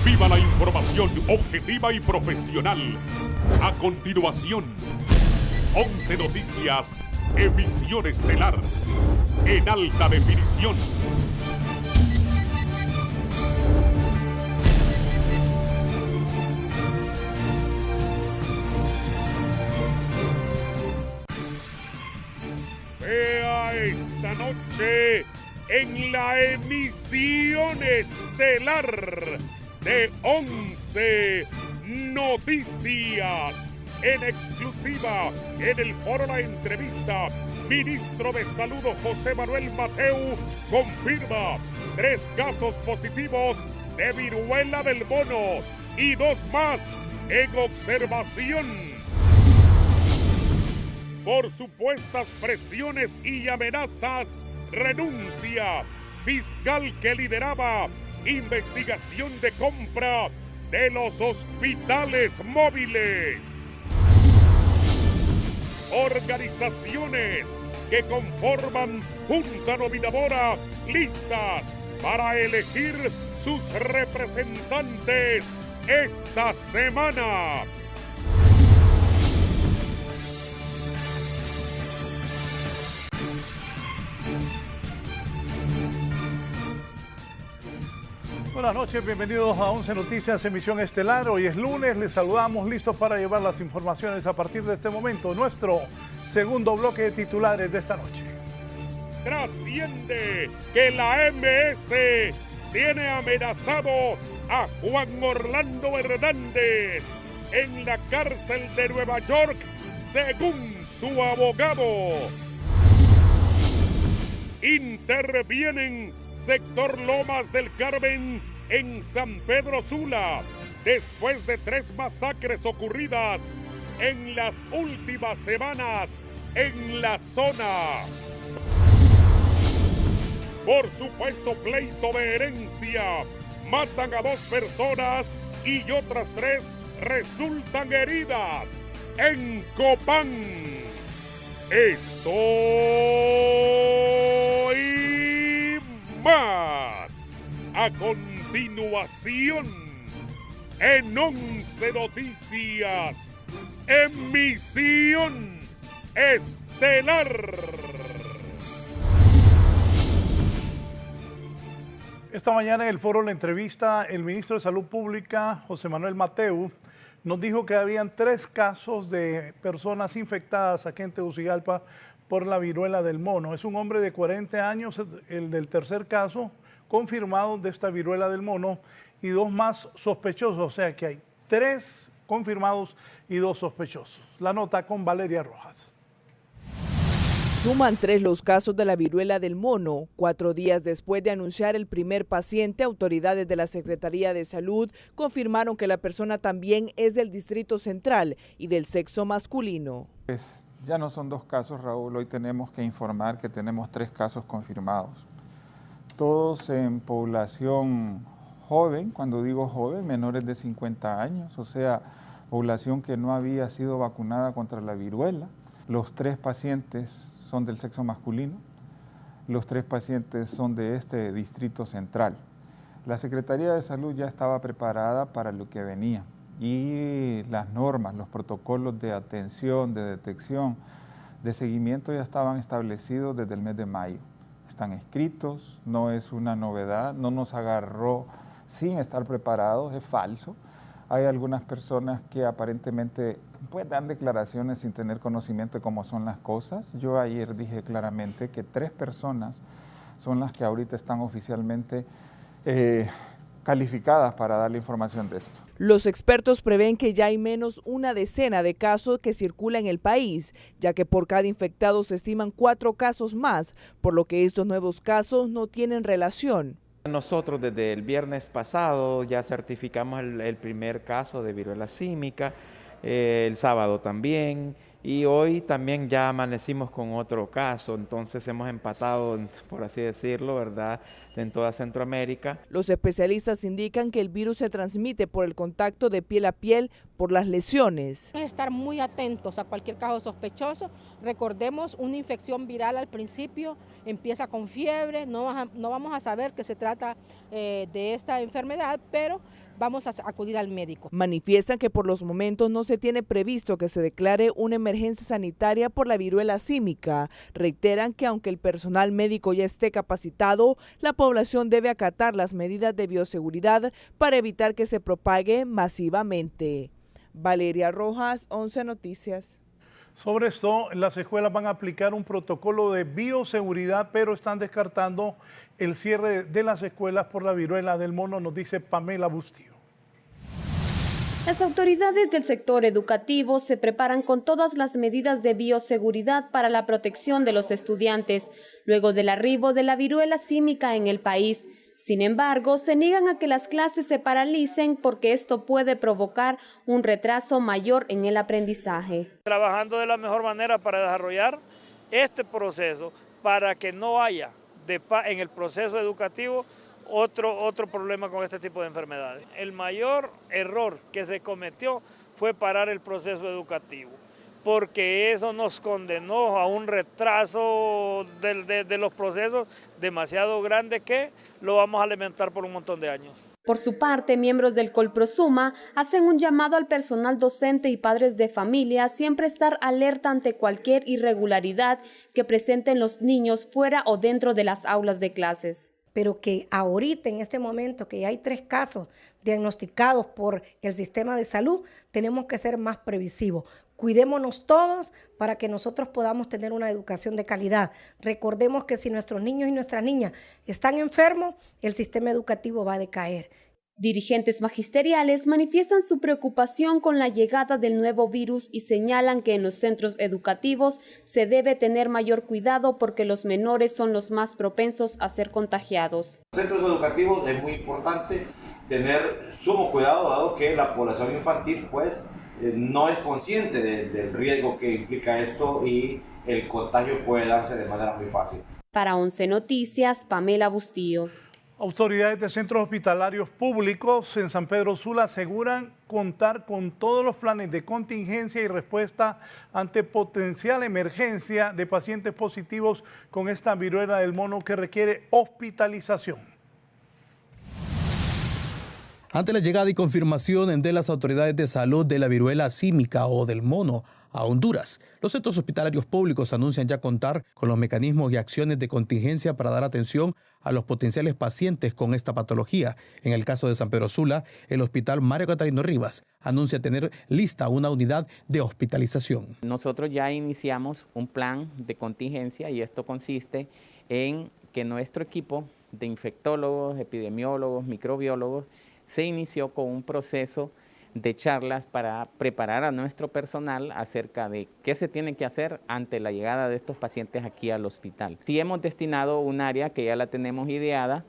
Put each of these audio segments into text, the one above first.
Viva la información objetiva y profesional. A continuación, 11 Noticias, emisión estelar, en alta definición. Vea esta noche en la emisión estelar de 11 Noticias. En exclusiva, en el foro La Entrevista, ministro de Salud José Manuel Matteu confirma 3 casos positivos de viruela del mono y 2 más en observación. Por supuestas presiones y amenazas, renuncia fiscal que lideraba investigación de compra de los hospitales móviles. Organizaciones que conforman junta nominadora listas para elegir sus representantes esta semana. Buenas noches, bienvenidos a 11 Noticias, emisión estelar. Hoy es lunes, les saludamos listos para llevar las informaciones a partir de este momento. Nuestro segundo bloque de titulares de esta noche. Trasciende que la MS tiene amenazado a Juan Orlando Hernández en la cárcel de Nueva York, según su abogado. Intervienen sector Lomas del Carmen en San Pedro Sula, después de 3 masacres ocurridas en las últimas semanas en la zona. Por supuesto pleito de herencia, matan a 2 personas y otras 3 resultan heridas en Copán. Esto y más a continuación en 11 Noticias, emisión estelar. Esta mañana en el foro La Entrevista, el ministro de Salud Pública, José Manuel Matteu, nos dijo que habían 3 casos de personas infectadas aquí en Tegucigalpa por la viruela del mono. Es un hombre de 40 años, el del tercer caso confirmado de esta viruela del mono y 2 más sospechosos, o sea que hay 3 confirmados y 2 sospechosos. La nota con Valeria Rojas. Suman 3 los casos de la viruela del mono. 4 días después de anunciar el primer paciente, autoridades de la Secretaría de Salud confirmaron que la persona también es del Distrito Central y del sexo masculino. Ya no son 2 casos, Raúl. Hoy tenemos que informar que tenemos 3 casos confirmados. Todos en población joven, cuando digo joven, menores de 50 años, o sea, población que no había sido vacunada contra la viruela. Los 3 pacientes son del sexo masculino, los 3 pacientes son de este Distrito Central. La Secretaría de Salud ya estaba preparada para lo que venía y las normas, los protocolos de atención, de detección, de seguimiento ya estaban establecidos desde el mes de mayo. Están escritos, no es una novedad, no nos agarró sin estar preparados, es falso. Hay algunas personas que aparentemente pues, dan declaraciones sin tener conocimiento de cómo son las cosas. Yo ayer dije claramente que 3 personas son las que ahorita están oficialmente calificadas para dar la información de esto. Los expertos prevén que ya hay menos una decena de casos que circulan en el país, ya que por cada infectado se estiman 4 casos más, por lo que estos nuevos casos no tienen relación. Nosotros desde el viernes pasado ya certificamos el primer caso de viruela símica, el sábado también, y hoy también ya amanecimos con otro caso, entonces hemos empatado, por así decirlo, ¿verdad?, en toda Centroamérica. Los especialistas indican que el virus se transmite por el contacto de piel a piel por las lesiones. Estar muy atentos a cualquier caso sospechoso. Recordemos, una infección viral al principio empieza con fiebre, no vamos a saber que se trata de esta enfermedad, pero vamos a acudir al médico. Manifiestan que por los momentos no se tiene previsto que se declare una emergencia sanitaria por la viruela símica. Reiteran que aunque el personal médico ya esté capacitado, la población debe acatar las medidas de bioseguridad para evitar que se propague masivamente. Valeria Rojas, 11 Noticias. Sobre esto, las escuelas van a aplicar un protocolo de bioseguridad, pero están descartando el cierre de las escuelas por la viruela del mono, nos dice Pamela Bustillo. Las autoridades del sector educativo se preparan con todas las medidas de bioseguridad para la protección de los estudiantes, luego del arribo de la viruela símica en el país. Sin embargo, se niegan a que las clases se paralicen porque esto puede provocar un retraso mayor en el aprendizaje. Trabajando de la mejor manera para desarrollar este proceso, para que no haya en el proceso educativo otro problema con este tipo de enfermedades. El mayor error que se cometió fue parar el proceso educativo, porque eso nos condenó a un retraso de los procesos demasiado grande que lo vamos a alimentar por un montón de años. Por su parte, miembros del Colprosuma hacen un llamado al personal docente y padres de familia a siempre estar alerta ante cualquier irregularidad que presenten los niños fuera o dentro de las aulas de clases. Pero que ahorita, en este momento, que ya hay 3 casos diagnosticados por el sistema de salud, tenemos que ser más previsivos. Cuidémonos todos para que nosotros podamos tener una educación de calidad. Recordemos que si nuestros niños y nuestras niñas están enfermos, el sistema educativo va a decaer. Dirigentes magisteriales manifiestan su preocupación con la llegada del nuevo virus y señalan que en los centros educativos se debe tener mayor cuidado porque los menores son los más propensos a ser contagiados. En los centros educativos es muy importante tener sumo cuidado, dado que la población infantil no es consciente del riesgo que implica esto y el contagio puede darse de manera muy fácil. Para 11 Noticias, Pamela Bustillo. Autoridades de centros hospitalarios públicos en San Pedro Sula aseguran contar con todos los planes de contingencia y respuesta ante potencial emergencia de pacientes positivos con esta viruela del mono que requiere hospitalización. Ante la llegada y confirmación de las autoridades de salud de la viruela símica o del mono a Honduras, los centros hospitalarios públicos anuncian ya contar con los mecanismos y acciones de contingencia para dar atención a los potenciales pacientes con esta patología. En el caso de San Pedro Sula, el Hospital Mario Catarino Rivas anuncia tener lista una unidad de hospitalización. Nosotros ya iniciamos un plan de contingencia y esto consiste en que nuestro equipo de infectólogos, epidemiólogos, microbiólogos se inició con un proceso de charlas para preparar a nuestro personal acerca de qué se tiene que hacer ante la llegada de estos pacientes aquí al hospital. Sí hemos destinado un área que ya la tenemos ideada,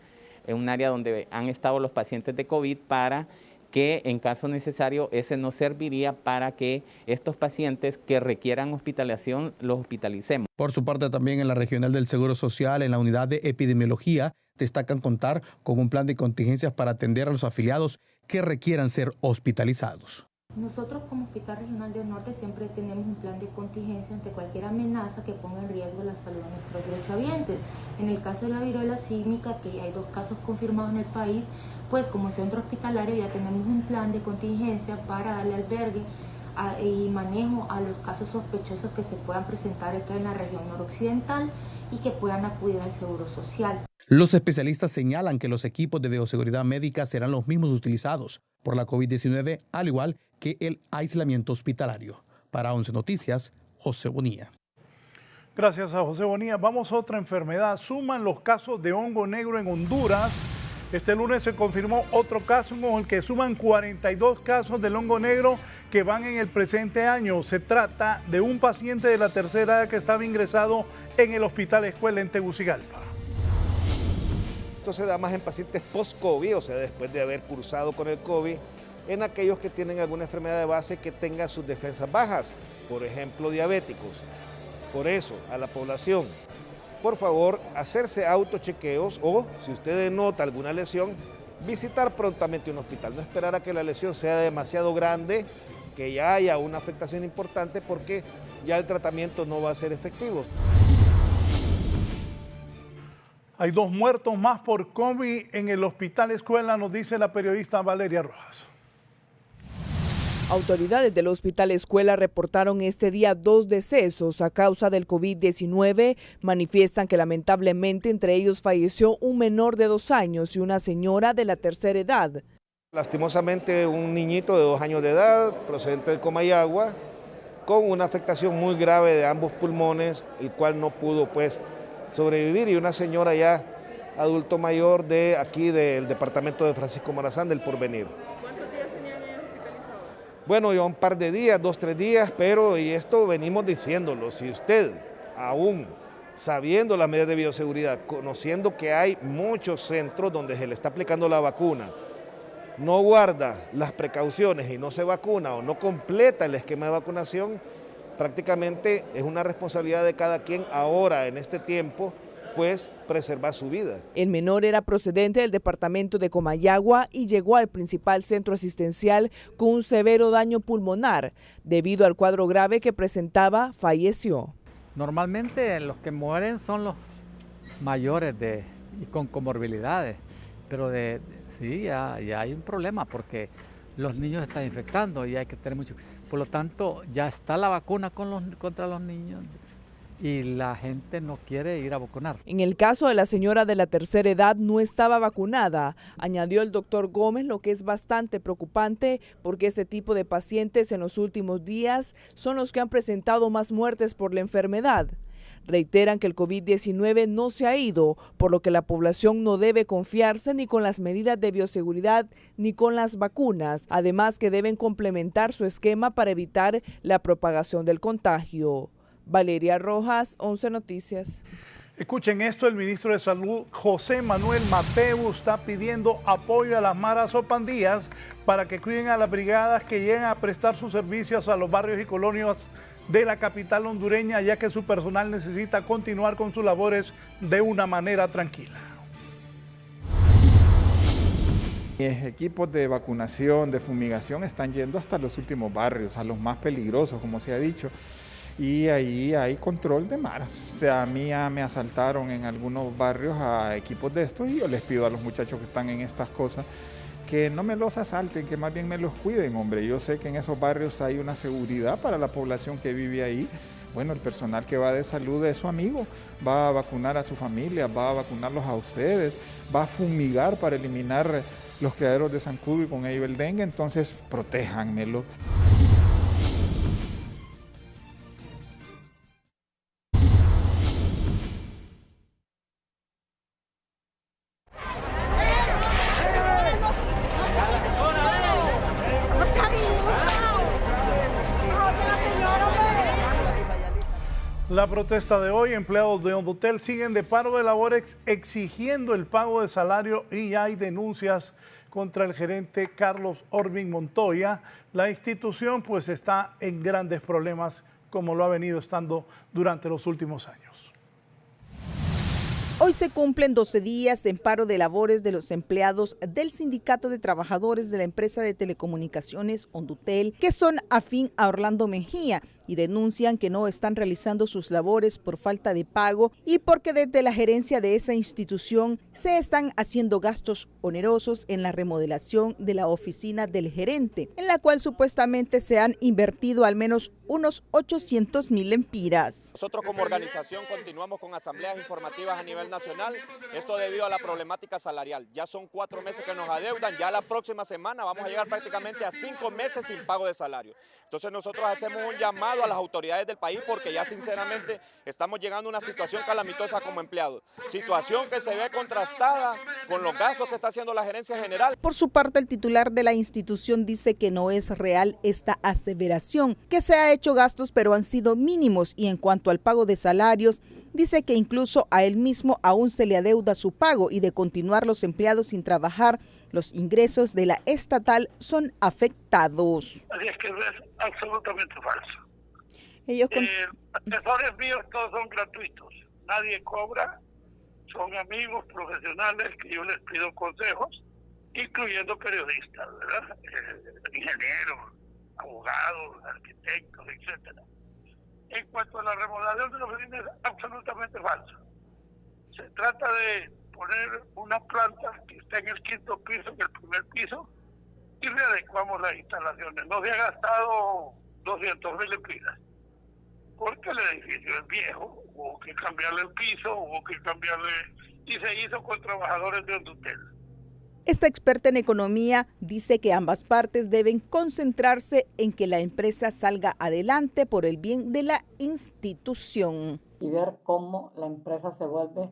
un área donde han estado los pacientes de COVID para que en caso necesario ese nos serviría para que estos pacientes que requieran hospitalización los hospitalicemos. Por su parte también en la Regional del Seguro Social, en la unidad de epidemiología, destacan contar con un plan de contingencias para atender a los afiliados que requieran ser hospitalizados. Nosotros como Hospital Regional del Norte siempre tenemos un plan de contingencia ante cualquier amenaza que ponga en riesgo la salud de nuestros derechohabientes. En el caso de la viruela símica, que ya hay 2 casos confirmados en el país, pues como centro hospitalario ya tenemos un plan de contingencia para darle albergue y manejo a los casos sospechosos que se puedan presentar acá en la región noroccidental y que puedan acudir al Seguro Social. Los especialistas señalan que los equipos de bioseguridad médica serán los mismos utilizados por la COVID-19, al igual que el aislamiento hospitalario. Para 11 Noticias, José Bonilla. Gracias a José Bonilla. Vamos a otra enfermedad. Suman los casos de hongo negro en Honduras. Este lunes se confirmó otro caso con el que suman 42 casos del hongo negro que van en el presente año. Se trata de un paciente de la tercera edad que estaba ingresado en el Hospital Escuela en Tegucigalpa. Esto se da más en pacientes post-COVID, o sea, después de haber cursado con el COVID, en aquellos que tienen alguna enfermedad de base que tenga sus defensas bajas, por ejemplo, diabéticos. Por eso, a la población, por favor, hacerse autochequeos o, si usted nota alguna lesión, visitar prontamente un hospital. No esperar a que la lesión sea demasiado grande, que ya haya una afectación importante, porque ya el tratamiento no va a ser efectivo. Hay 2 muertos más por COVID en el Hospital Escuela, nos dice la periodista Valeria Rojas. Autoridades del Hospital Escuela reportaron este día 2 decesos a causa del COVID-19. Manifiestan que lamentablemente entre ellos falleció un menor de 2 años y una señora de la tercera edad. Lastimosamente un niñito de 2 años de edad, procedente de Comayagua, con una afectación muy grave de ambos pulmones, el cual no pudo pues sobrevivir, y una señora ya adulto mayor de aquí del departamento de Francisco Morazán del Porvenir. ¿Cuántos días tenían ellos hospitalizados? Bueno, ya un par de días, 2, 3 días, pero y esto venimos diciéndolo, si usted aún sabiendo las medidas de bioseguridad, conociendo que hay muchos centros donde se le está aplicando la vacuna, no guarda las precauciones y no se vacuna o no completa el esquema de vacunación, prácticamente es una responsabilidad de cada quien ahora, en este tiempo, pues preservar su vida. El menor era procedente del departamento de Comayagua y llegó al principal centro asistencial con un severo daño pulmonar. Debido al cuadro grave que presentaba, falleció. Normalmente los que mueren son los mayores y con comorbilidades, pero sí, ya hay un problema porque los niños están infectando y hay que tener mucho. Por lo tanto, ya está la vacuna contra los niños y la gente no quiere ir a vacunar. En el caso de la señora de la tercera edad no estaba vacunada, añadió el doctor Gómez, lo que es bastante preocupante porque este tipo de pacientes en los últimos días son los que han presentado más muertes por la enfermedad. Reiteran que el COVID-19 no se ha ido, por lo que la población no debe confiarse ni con las medidas de bioseguridad ni con las vacunas, además que deben complementar su esquema para evitar la propagación del contagio. Valeria Rojas, 11 Noticias. Escuchen esto, el ministro de Salud, José Manuel Mateu, está pidiendo apoyo a las maras o pandillas para que cuiden a las brigadas que llegan a prestar sus servicios a los barrios y colonias de la capital hondureña, ya que su personal necesita continuar con sus labores de una manera tranquila. Equipos de vacunación, de fumigación están yendo hasta los últimos barrios, a los más peligrosos, como se ha dicho. Y ahí hay control de maras. O sea, a mí ya me asaltaron en algunos barrios a equipos de estos y yo les pido a los muchachos que están en estas cosas que no me los asalten, que más bien me los cuiden, hombre. Yo sé que en esos barrios hay una seguridad para la población que vive ahí. Bueno, el personal que va de salud es su amigo, va a vacunar a su familia, va a vacunarlos a ustedes, va a fumigar para eliminar los criaderos de zancudo y con ello el dengue, entonces protéjanmelo. La protesta de hoy, empleados de Hondutel siguen de paro de labores exigiendo el pago de salario y ya hay denuncias contra el gerente Carlos Orbin Montoya. La institución pues está en grandes problemas como lo ha venido estando durante los últimos años. Hoy se cumplen 12 días en paro de labores de los empleados del Sindicato de Trabajadores de la empresa de telecomunicaciones Hondutel, que son afín a Orlando Mejía, y denuncian que no están realizando sus labores por falta de pago y porque desde la gerencia de esa institución se están haciendo gastos onerosos en la remodelación de la oficina del gerente, en la cual supuestamente se han invertido al menos unos 800,000 lempiras. Nosotros como organización continuamos con asambleas informativas a nivel nacional, esto debido a la problemática salarial. Ya son 4 meses que nos adeudan, ya la próxima semana vamos a llegar prácticamente a 5 meses sin pago de salario. Entonces nosotros hacemos un llamado a las autoridades del país porque ya sinceramente estamos llegando a una situación calamitosa como empleados. Situación que se ve contrastada con los gastos que está haciendo la gerencia general. Por su parte, el titular de la institución dice que no es real esta aseveración, que se ha hecho gastos pero han sido mínimos, y en cuanto al pago de salarios, dice que incluso a él mismo aún se le adeuda su pago, y de continuar los empleados sin trabajar, los ingresos de la estatal son afectados. Así es que es absolutamente falso. Ellos asesores míos todos son gratuitos, nadie cobra, son amigos profesionales que yo les pido consejos, incluyendo periodistas, ¿verdad? Ingenieros, abogados, arquitectos, etcétera. En cuanto a la remodelación de la oficina, es absolutamente falso. Se trata de poner una planta que está en el 5º piso, en el primer piso, y readecuamos las instalaciones. No se ha gastado 200.000 lempiras, porque el edificio es viejo, hubo que cambiarle el piso, y se hizo con trabajadores de Hondutel. Esta experta en economía dice que ambas partes deben concentrarse en que la empresa salga adelante por el bien de la institución. Y ver cómo la empresa se vuelve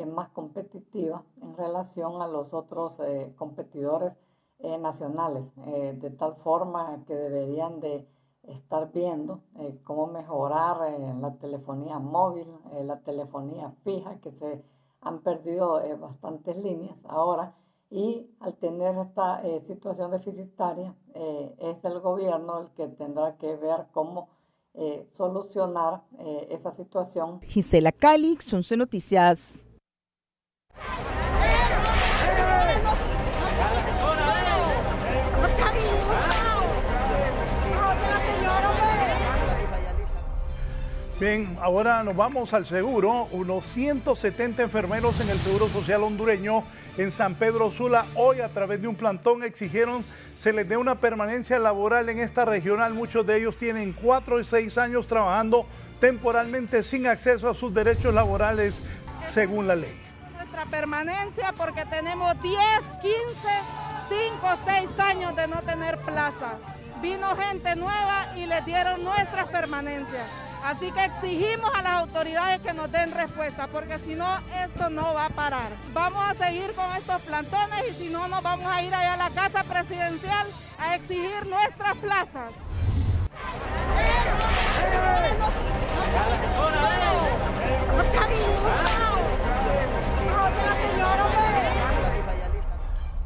más competitiva en relación a los otros competidores nacionales, de tal forma que deberían de estar viendo cómo mejorar la telefonía móvil, la telefonía fija, que se han perdido bastantes líneas ahora, y al tener esta situación deficitaria es el gobierno el que tendrá que ver cómo solucionar esa situación. Gisela Calix, 11 Noticias. Bien, ahora nos vamos al seguro. Unos 170 enfermeros en el Seguro Social hondureño en San Pedro Sula hoy a través de un plantón exigieron se les dé una permanencia laboral en esta regional. Muchos de ellos tienen 4 y 6 años trabajando temporalmente sin acceso a sus derechos laborales según la ley. Nuestra permanencia porque tenemos 10, 15, 5, 6 años de no tener plaza. Vino gente nueva y les dieron nuestras permanencias. Así que exigimos a las autoridades que nos den respuesta, porque si no, esto no va a parar. Vamos a seguir con estos plantones y si no, nos vamos a ir allá a la Casa Presidencial a exigir nuestras plazas.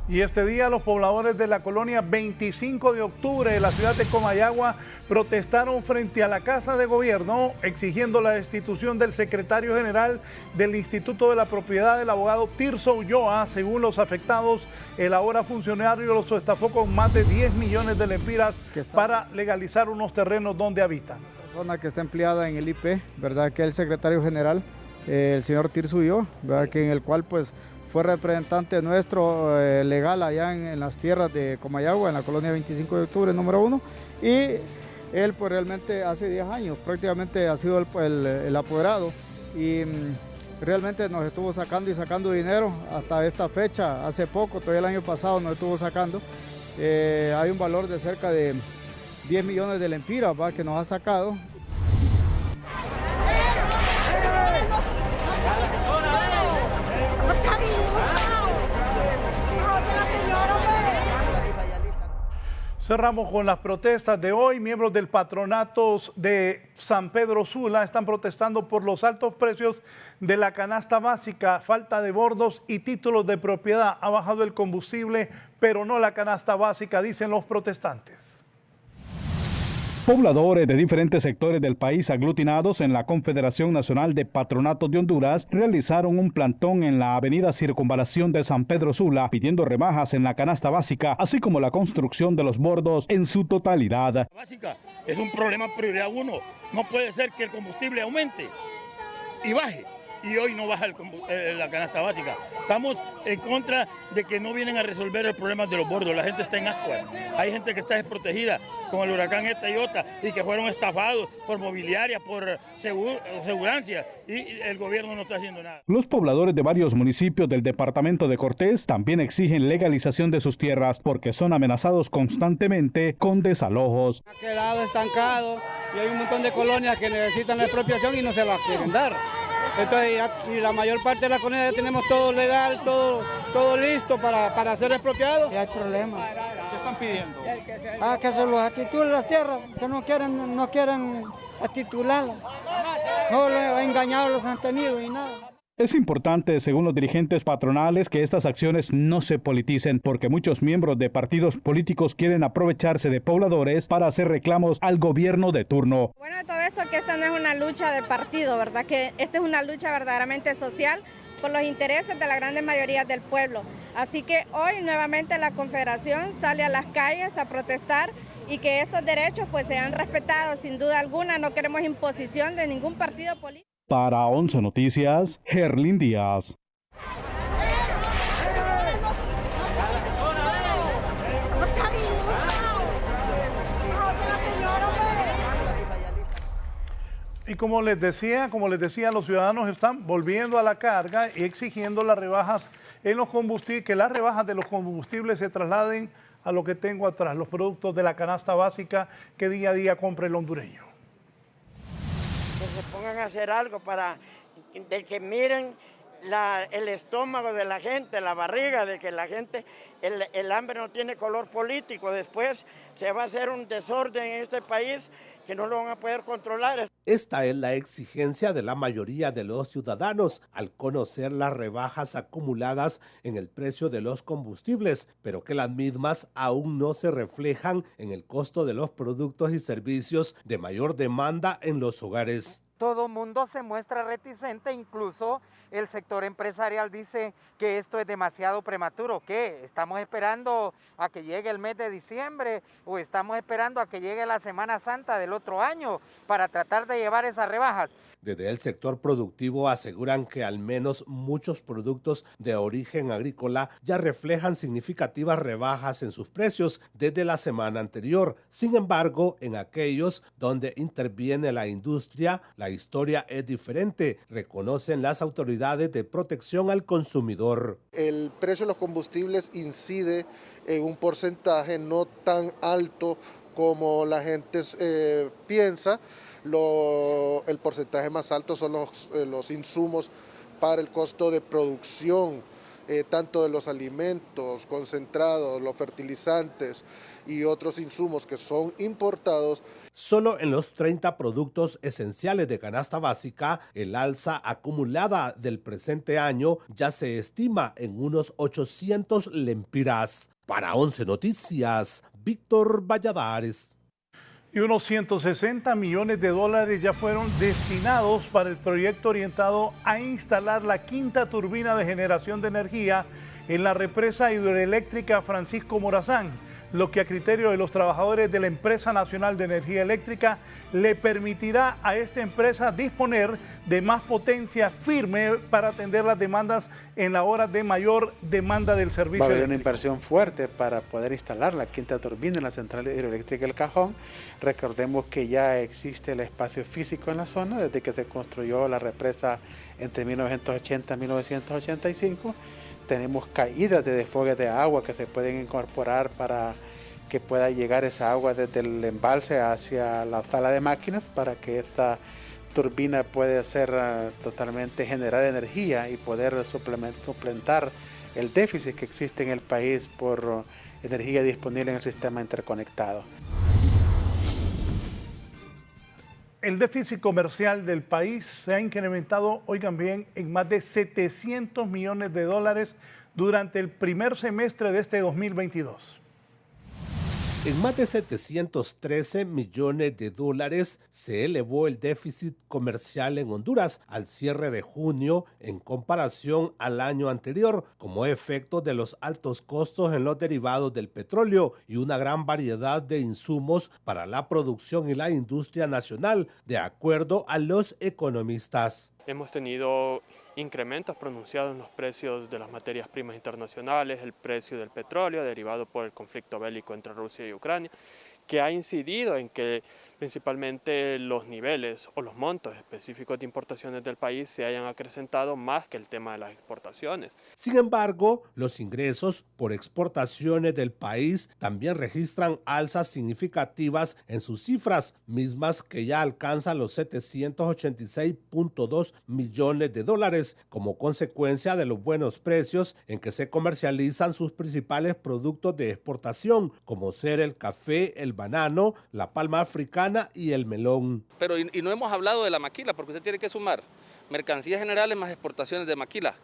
Y este día los pobladores de la colonia 25 de octubre de la ciudad de Comayagua protestaron frente a la Casa de Gobierno exigiendo la destitución del secretario general del Instituto de la Propiedad, el abogado Tirso Ulloa. Según los afectados, el ahora funcionario los estafó con más de 10 millones de lempiras para legalizar unos terrenos donde habitan. La persona que está empleada en el IP, ¿verdad? Que es el secretario general, el señor Tirso Ulloa, ¿verdad? Que en el cual pues fue representante nuestro legal allá en las tierras de Comayagua, en la colonia 25 de octubre, número 1. Y él pues realmente hace 10 años prácticamente ha sido el apoderado y realmente nos estuvo sacando y sacando dinero hasta esta fecha. Hace poco, todavía el año pasado nos estuvo sacando. Hay un valor de cerca de 10 millones de lempiras que nos ha sacado. Cerramos con las protestas de hoy. Miembros del patronato de San Pedro Sula están protestando por los altos precios de la canasta básica, falta de bordos y títulos de propiedad. Ha bajado el combustible, pero no la canasta básica, dicen los protestantes. Pobladores de diferentes sectores del país aglutinados en la Confederación Nacional de Patronatos de Honduras realizaron un plantón en la avenida Circunvalación de San Pedro Sula pidiendo rebajas en la canasta básica, así como la construcción de los bordos en su totalidad. La básica es un problema prioridad 1. No puede ser que el combustible aumente y baje. Y hoy no baja la canasta básica. Estamos en contra de que no vienen a resolver el problema de los bordos. La gente está en agua. Hay gente que está desprotegida con el huracán Eta y Ota y que fueron estafados por mobiliaria, por segurancia, y el gobierno no está haciendo nada. Los pobladores de varios municipios del departamento de Cortés también exigen legalización de sus tierras porque son amenazados constantemente con desalojos. Ha quedado estancado y hay un montón de colonias que necesitan la expropiación y no se las quieren dar. Entonces, y la mayor parte de la colonia ya tenemos todo legal, todo listo para ser expropiado. Y hay problemas. ¿Qué están pidiendo? Que se los atitulen las tierras, que no quieren atitularlas. No los engañados los han tenido y nada. Es importante, según los dirigentes patronales, que estas acciones no se politicen, porque muchos miembros de partidos políticos quieren aprovecharse de pobladores para hacer reclamos al gobierno de turno. Bueno, de todo esto, que esta no es una lucha de partido, ¿verdad? Que esta es una lucha verdaderamente social por los intereses de la gran mayoría del pueblo. Así que hoy nuevamente la Confederación sale a las calles a protestar y que estos derechos pues sean respetados sin duda alguna. No queremos imposición de ningún partido político. Para 11 Noticias, Gerlin Díaz. Y como les decía, los ciudadanos están volviendo a la carga y exigiendo las rebajas en los combustibles, que las rebajas de los combustibles se trasladen a lo que tengo atrás, los productos de la canasta básica que día a día compra el hondureño. Que se pongan a hacer algo para que miren el estómago de la gente, la barriga, de que la gente, el hambre no tiene color político. Después se va a hacer un desorden en este país que no lo van a poder controlar. Esta es la exigencia de la mayoría de los ciudadanos al conocer las rebajas acumuladas en el precio de los combustibles, pero que las mismas aún no se reflejan en el costo de los productos y servicios de mayor demanda en los hogares. Todo mundo se muestra reticente, incluso el sector empresarial dice que esto es demasiado prematuro. ¿Qué? ¿Estamos esperando a que llegue el mes de diciembre o estamos esperando a que llegue la Semana Santa del otro año para tratar de llevar esas rebajas? Desde el sector productivo aseguran que al menos muchos productos de origen agrícola ya reflejan significativas rebajas en sus precios desde la semana anterior. Sin embargo, en aquellos donde interviene la industria, la historia es diferente, reconocen las autoridades de protección al consumidor. El precio de los combustibles incide en un porcentaje no tan alto como la gente piensa. El porcentaje más alto son los insumos para el costo de producción, tanto de los alimentos concentrados, los fertilizantes y otros insumos que son importados. Solo en los 30 productos esenciales de canasta básica, el alza acumulada del presente año ya se estima en unos 800 lempiras. Para 11 Noticias, Víctor Valladares. Y unos 160 millones de dólares ya fueron destinados para el proyecto orientado a instalar la quinta turbina de generación de energía en la represa hidroeléctrica Francisco Morazán, lo que a criterio de los trabajadores de la Empresa Nacional de Energía Eléctrica le permitirá a esta empresa disponer de más potencia firme para atender las demandas en la hora de mayor demanda del servicio. Va a haber una inversión fuerte para poder instalar la quinta turbina en la central hidroeléctrica El Cajón. Recordemos que ya existe el espacio físico en la zona desde que se construyó la represa entre 1980 y 1985. Tenemos caídas de desfogue de agua que se pueden incorporar para que pueda llegar esa agua desde el embalse hacia la sala de máquinas para que esta turbina pueda totalmente generar energía y poder suplentar el déficit que existe en el país por energía disponible en el sistema interconectado. El déficit comercial del país se ha incrementado, oigan bien, en más de 700 millones de dólares durante el primer semestre de este 2022. En más de 713 millones de dólares se elevó el déficit comercial en Honduras al cierre de junio en comparación al año anterior, como efecto de los altos costos en los derivados del petróleo y una gran variedad de insumos para la producción y la industria nacional, de acuerdo a los economistas. Hemos tenido incrementos pronunciados en los precios de las materias primas internacionales, el precio del petróleo derivado por el conflicto bélico entre Rusia y Ucrania, que ha incidido en que principalmente los niveles o los montos específicos de importaciones del país se hayan acrecentado más que el tema de las exportaciones. Sin embargo, los ingresos por exportaciones del país también registran alzas significativas en sus cifras, mismas que ya alcanzan los 786.2 millones de dólares, como consecuencia de los buenos precios en que se comercializan sus principales productos de exportación, como ser el café, el banano, la palma africana y el melón. Pero y no hemos hablado de la maquila, porque usted tiene que sumar mercancías generales más exportaciones de maquila.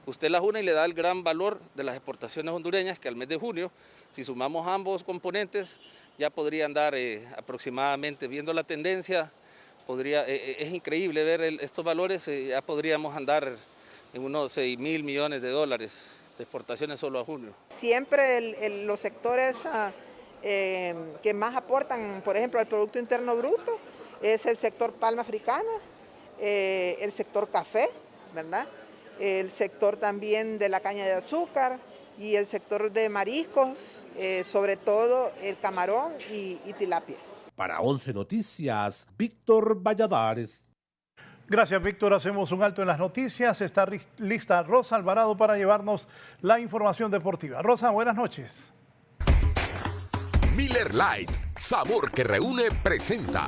Usted las une y le da el gran valor de las exportaciones hondureñas, que al mes de junio, si sumamos ambos componentes, ya podrían dar aproximadamente, viendo la tendencia, es increíble ver estos valores, ya podríamos andar en unos 6.000 millones de dólares de exportaciones solo a junio. Siempre los sectores que más aportan, por ejemplo, al Producto Interno Bruto, es el sector palma africana, el sector café, ¿verdad? El sector también de la caña de azúcar y el sector de mariscos, sobre todo el camarón y tilapia. Para 11 Noticias, Víctor Valladares. Gracias, Víctor. Hacemos un alto en las noticias. Está lista Rosa Alvarado para llevarnos la información deportiva. Rosa, buenas noches. Miller Lite, sabor que reúne, presenta.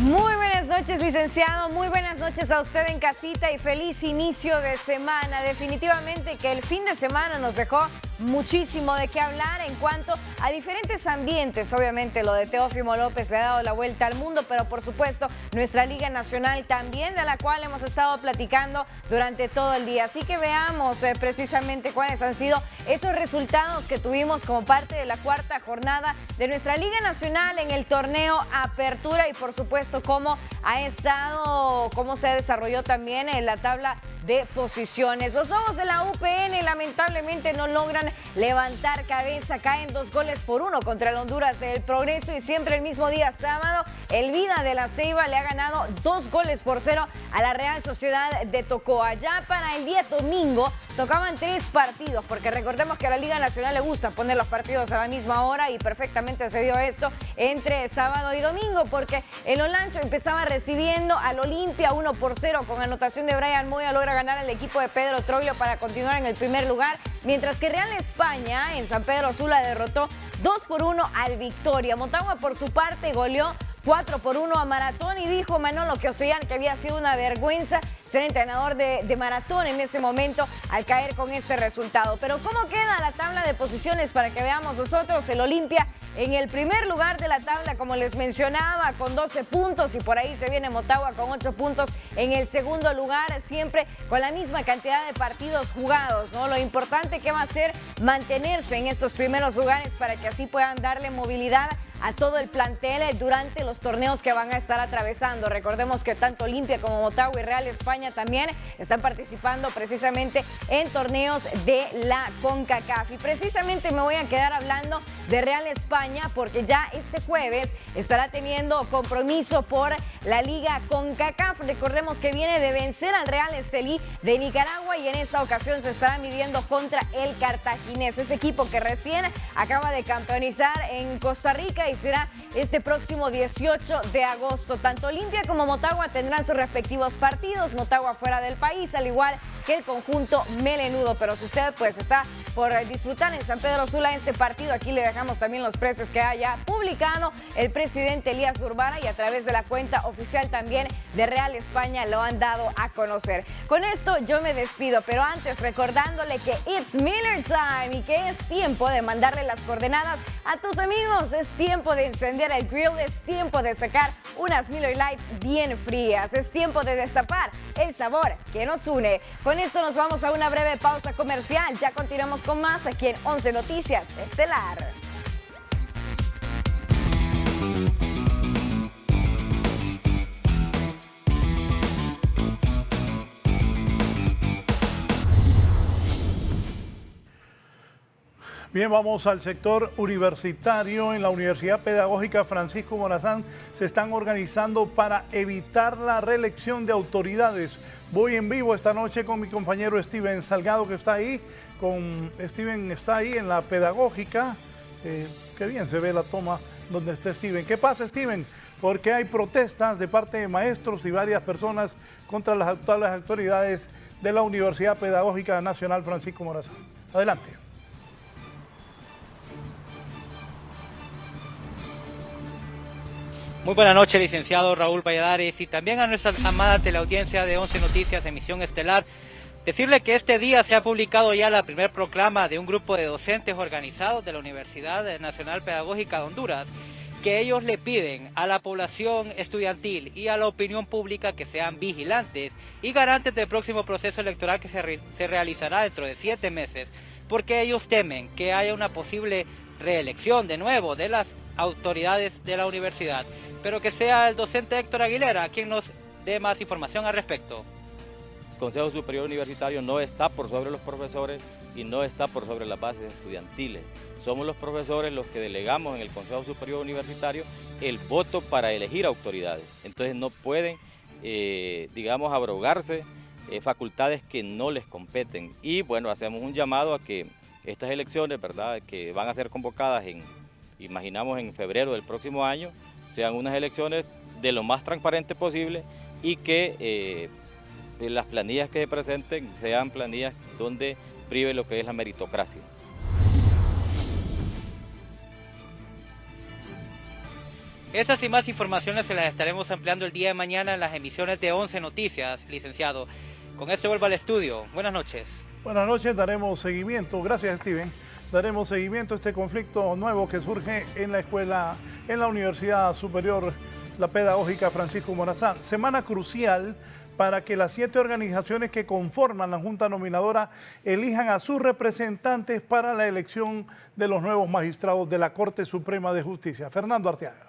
Muy buenas noches, licenciado. Muy buenas noches a usted en casita y feliz inicio de semana. Definitivamente que el fin de semana nos dejó muchísimo de qué hablar en cuanto a diferentes ambientes. Obviamente lo de Teófimo López le ha dado la vuelta al mundo, pero por supuesto nuestra Liga Nacional también, de la cual hemos estado platicando durante todo el día. Así que veamos precisamente cuáles han sido esos resultados que tuvimos como parte de la cuarta jornada de nuestra Liga Nacional en el torneo Apertura y por supuesto cómo se desarrolló también en la tabla de posiciones. Los Lobos de la UPN lamentablemente no logran levantar cabeza, caen 2-1 contra el Honduras del Progreso y siempre el mismo día sábado el Vida de la Ceiba le ha ganado 2-0 a la Real Sociedad de Tocoa. Ya para el día domingo tocaban 3 partidos, porque recordemos que a la Liga Nacional le gusta poner los partidos a la misma hora y perfectamente se dio esto entre sábado y domingo, porque el Olancho empezaba recibiendo al Olimpia 1-0 con anotación de Brian Moya, logra ganar al equipo de Pedro Troglio para continuar en el primer lugar, mientras que Real España en San Pedro Sula derrotó 2-1 al Victoria. Motagua por su parte goleó 4-1 a Maratón y dijo Manolo Queosoyán que había sido una vergüenza ser entrenador de Maratón en ese momento al caer con este resultado. Pero ¿cómo queda la tabla de posiciones para que veamos nosotros? El Olimpia en el primer lugar de la tabla, como les mencionaba, con 12 puntos y por ahí se viene Motagua con 8 puntos en el segundo lugar, siempre con la misma cantidad de partidos jugados, ¿no? Lo importante que va a ser mantenerse en estos primeros lugares para que así puedan darle movilidad a todo el plantel durante los torneos que van a estar atravesando. Recordemos que tanto Olimpia como Motagua y Real España también están participando precisamente en torneos de la CONCACAF. Y precisamente me voy a quedar hablando de Real España porque ya este jueves estará teniendo compromiso por la Liga CONCACAF. Recordemos que viene de vencer al Real Estelí de Nicaragua y en esta ocasión se estará midiendo contra el Cartaginés, ese equipo que recién acaba de campeonizar en Costa Rica y será este próximo 18 de agosto. Tanto Olimpia como Motagua tendrán sus respectivos partidos, Motagua fuera del país, al igual que el conjunto melenudo. Pero si usted pues está por disfrutar en San Pedro Sula este partido, aquí le dejamos también los precios que haya publicado el presidente Elías Urbana y a través de la cuenta oficial también de Real España lo han dado a conocer. Con esto yo me despido, pero antes recordándole que it's Miller Time y que es tiempo de mandarle las coordenadas a tus amigos, es tiempo de encender el grill, es tiempo de sacar unas Miller Lights bien frías, es tiempo de destapar el sabor que nos une. Con esto nos vamos a una breve pausa comercial, ya continuamos con más aquí en 11 Noticias Estelar. Bien, vamos al sector universitario. En la Universidad Pedagógica Francisco Morazán se están organizando para evitar la reelección de autoridades. Voy en vivo esta noche con mi compañero Steven Salgado, que está ahí. Steven está ahí en la Pedagógica. Qué bien se ve la toma donde está Steven. ¿Qué pasa, Steven? Porque hay protestas de parte de maestros y varias personas contra las actuales autoridades de la Universidad Pedagógica Nacional Francisco Morazán. Adelante. Muy buenas noches, licenciado Raúl Valladares, y también a nuestra amada teleaudiencia de 11 Noticias, emisión estelar. Decirle que este día se ha publicado ya la primer proclama de un grupo de docentes organizados de la Universidad Nacional Pedagógica de Honduras, que ellos le piden a la población estudiantil y a la opinión pública que sean vigilantes y garantes del próximo proceso electoral que se realizará dentro de 7 meses, porque ellos temen que haya una posible reelección de nuevo de las autoridades de la universidad, pero que sea el docente Héctor Aguilera quien nos dé más información al respecto. Consejo Superior Universitario no está por sobre los profesores y no está por sobre las bases estudiantiles. Somos los profesores los que delegamos en el Consejo Superior Universitario el voto para elegir autoridades. Entonces no pueden, digamos, abrogarse facultades que no les competen. Y bueno, hacemos un llamado a que estas elecciones, ¿verdad?, que van a ser convocadas imaginamos en febrero del próximo año, sean unas elecciones de lo más transparente posible y que las planillas que se presenten sean planillas donde prive lo que es la meritocracia. Estas y más informaciones se las estaremos ampliando el día de mañana en las emisiones de 11 Noticias, licenciado. Con esto vuelvo al estudio. Buenas noches. Buenas noches, daremos seguimiento. Gracias, Steven. Daremos seguimiento a este conflicto nuevo que surge en la escuela, en la Universidad Superior, la Pedagógica Francisco Morazán. Semana crucial para que las 7 organizaciones que conforman la Junta Nominadora elijan a sus representantes para la elección de los nuevos magistrados de la Corte Suprema de Justicia. Fernando Arteaga.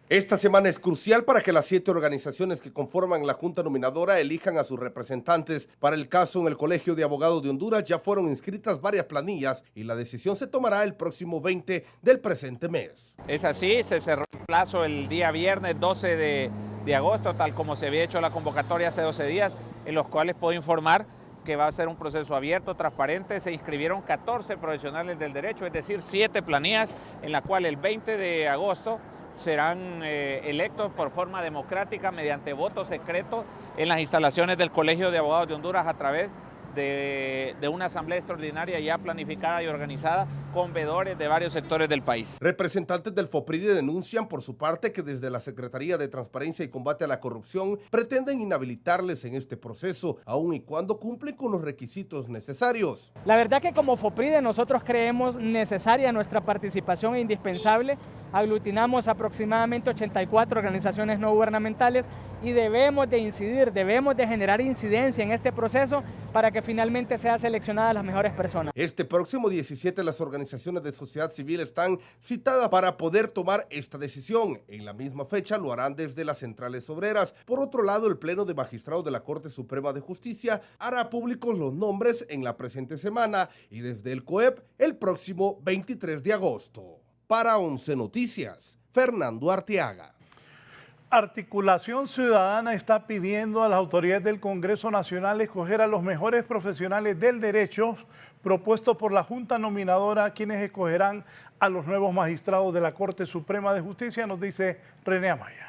Esta semana es crucial para que las 7 organizaciones que conforman la Junta Nominadora elijan a sus representantes. Para el caso, en el Colegio de Abogados de Honduras ya fueron inscritas varias planillas y la decisión se tomará el próximo 20 del presente mes. Es así, se cerró el plazo el día viernes 12 de agosto, tal como se había hecho la convocatoria hace 12 días, en los cuales puedo informar que va a ser un proceso abierto, transparente. Se inscribieron 14 profesionales del derecho, es decir, 7 planillas, en la cual el 20 de agosto serán electos por forma democrática mediante voto secreto en las instalaciones del Colegio de Abogados de Honduras a través de una asamblea extraordinaria ya planificada y organizada con veedores de varios sectores del país. Representantes del FOPRIDE denuncian por su parte que desde la Secretaría de Transparencia y Combate a la Corrupción pretenden inhabilitarles en este proceso, aun y cuando cumplen con los requisitos necesarios. La verdad que como FOPRIDE nosotros creemos necesaria nuestra participación e indispensable. Aglutinamos aproximadamente 84 organizaciones no gubernamentales y debemos de incidir, debemos de generar incidencia en este proceso para que finalmente sean seleccionadas las mejores personas. Este próximo 17 las organizaciones de sociedad civil están citadas para poder tomar esta decisión. En la misma fecha lo harán desde las centrales obreras. Por otro lado, el Pleno de Magistrados de la Corte Suprema de Justicia hará públicos los nombres en la presente semana y desde el COEP el próximo 23 de agosto. Para 11 Noticias, Fernando Arteaga. Articulación Ciudadana está pidiendo a las autoridades del Congreso Nacional escoger a los mejores profesionales del derecho propuestos por la Junta Nominadora, quienes escogerán a los nuevos magistrados de la Corte Suprema de Justicia, nos dice René Amaya.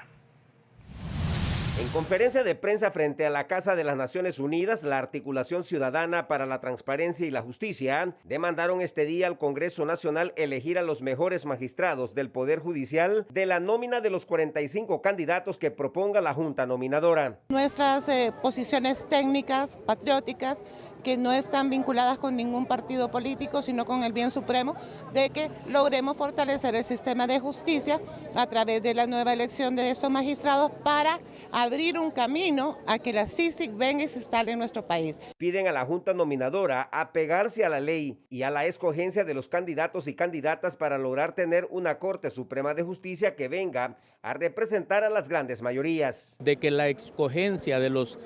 En conferencia de prensa frente a la Casa de las Naciones Unidas, la Articulación Ciudadana para la Transparencia y la Justicia demandaron este día al Congreso Nacional elegir a los mejores magistrados del Poder Judicial de la nómina de los 45 candidatos que proponga la Junta Nominadora. Nuestras posiciones técnicas, patrióticas, que no están vinculadas con ningún partido político, sino con el bien supremo, de que logremos fortalecer el sistema de justicia a través de la nueva elección de estos magistrados para abrir un camino a que la CICIG venga y se instale en nuestro país. Piden a la Junta Nominadora apegarse a la ley y a la escogencia de los candidatos y candidatas para lograr tener una Corte Suprema de Justicia que venga a representar a las grandes mayorías. De que la escogencia de los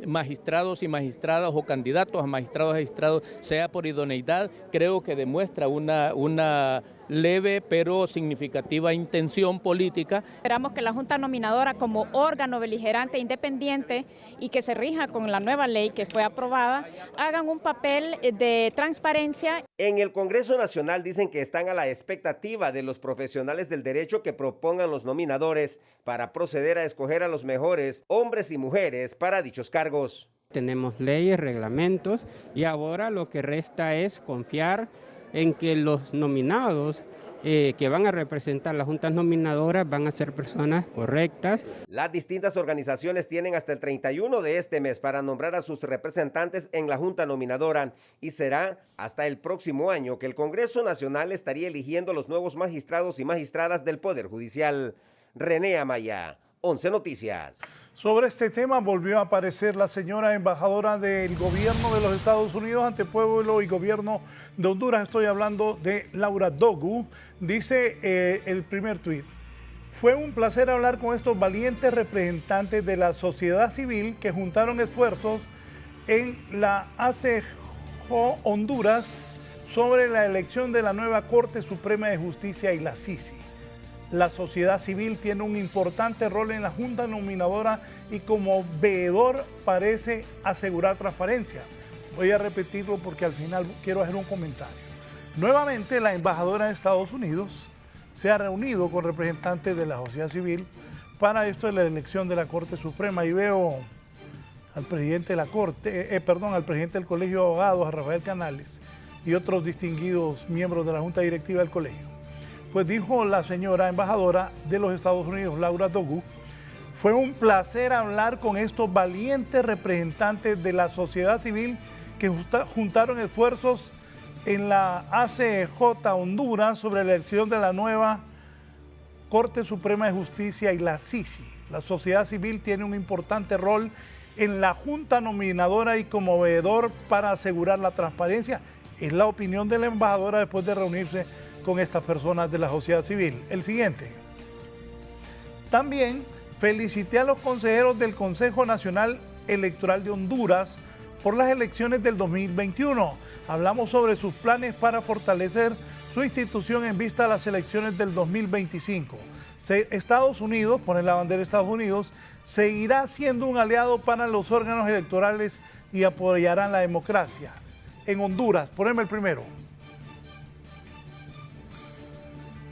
magistrados y magistradas o candidatos a magistrados y magistrados sea por idoneidad, creo que demuestra una leve pero significativa intención política. Esperamos que la Junta Nominadora, como órgano beligerante e independiente y que se rija con la nueva ley que fue aprobada, hagan un papel de transparencia. En el Congreso Nacional dicen que están a la expectativa de los profesionales del derecho que propongan los nominadores para proceder a escoger a los mejores hombres y mujeres para dichos cargos. Tenemos leyes, reglamentos y ahora lo que resta es confiar en que los nominados que van a representar las juntas nominadoras van a ser personas correctas. Las distintas organizaciones tienen hasta el 31 de este mes para nombrar a sus representantes en la Junta Nominadora y será hasta el próximo año que el Congreso Nacional estaría eligiendo los nuevos magistrados y magistradas del Poder Judicial. René Amaya, 11 Noticias. Sobre este tema volvió a aparecer la señora embajadora del gobierno de los Estados Unidos ante pueblo y gobierno de Honduras. Estoy hablando de Laura Dogu. Dice el primer tuit: fue un placer hablar con estos valientes representantes de la sociedad civil que juntaron esfuerzos en la ACJ Honduras sobre la elección de la nueva Corte Suprema de Justicia y la CICI. La sociedad civil tiene un importante rol en la Junta Nominadora y como veedor parece asegurar transparencia. Voy a repetirlo porque al final quiero hacer un comentario. Nuevamente, la embajadora de Estados Unidos se ha reunido con representantes de la sociedad civil para esto de la elección de la Corte Suprema y veo al presidente de la Corte, al presidente del Colegio de Abogados, a Rafael Canales, y otros distinguidos miembros de la Junta Directiva del Colegio. Pues dijo la señora embajadora de los Estados Unidos, Laura Dogu, fue un placer hablar con estos valientes representantes de la sociedad civil que juntaron esfuerzos en la ACJ Honduras sobre la elección de la nueva Corte Suprema de Justicia y la CICI. La sociedad civil tiene un importante rol en la Junta Nominadora y como veedor para asegurar la transparencia. Es la opinión de la embajadora después de reunirse con estas personas de la sociedad civil. El siguiente. También felicité a los consejeros del Consejo Nacional Electoral de Honduras por las elecciones del 2021. Hablamos sobre sus planes para fortalecer su institución en vista de las elecciones del 2025. Estados Unidos, pone la bandera de Estados Unidos, seguirá siendo un aliado para los órganos electorales y apoyarán la democracia. En Honduras, poneme el primero.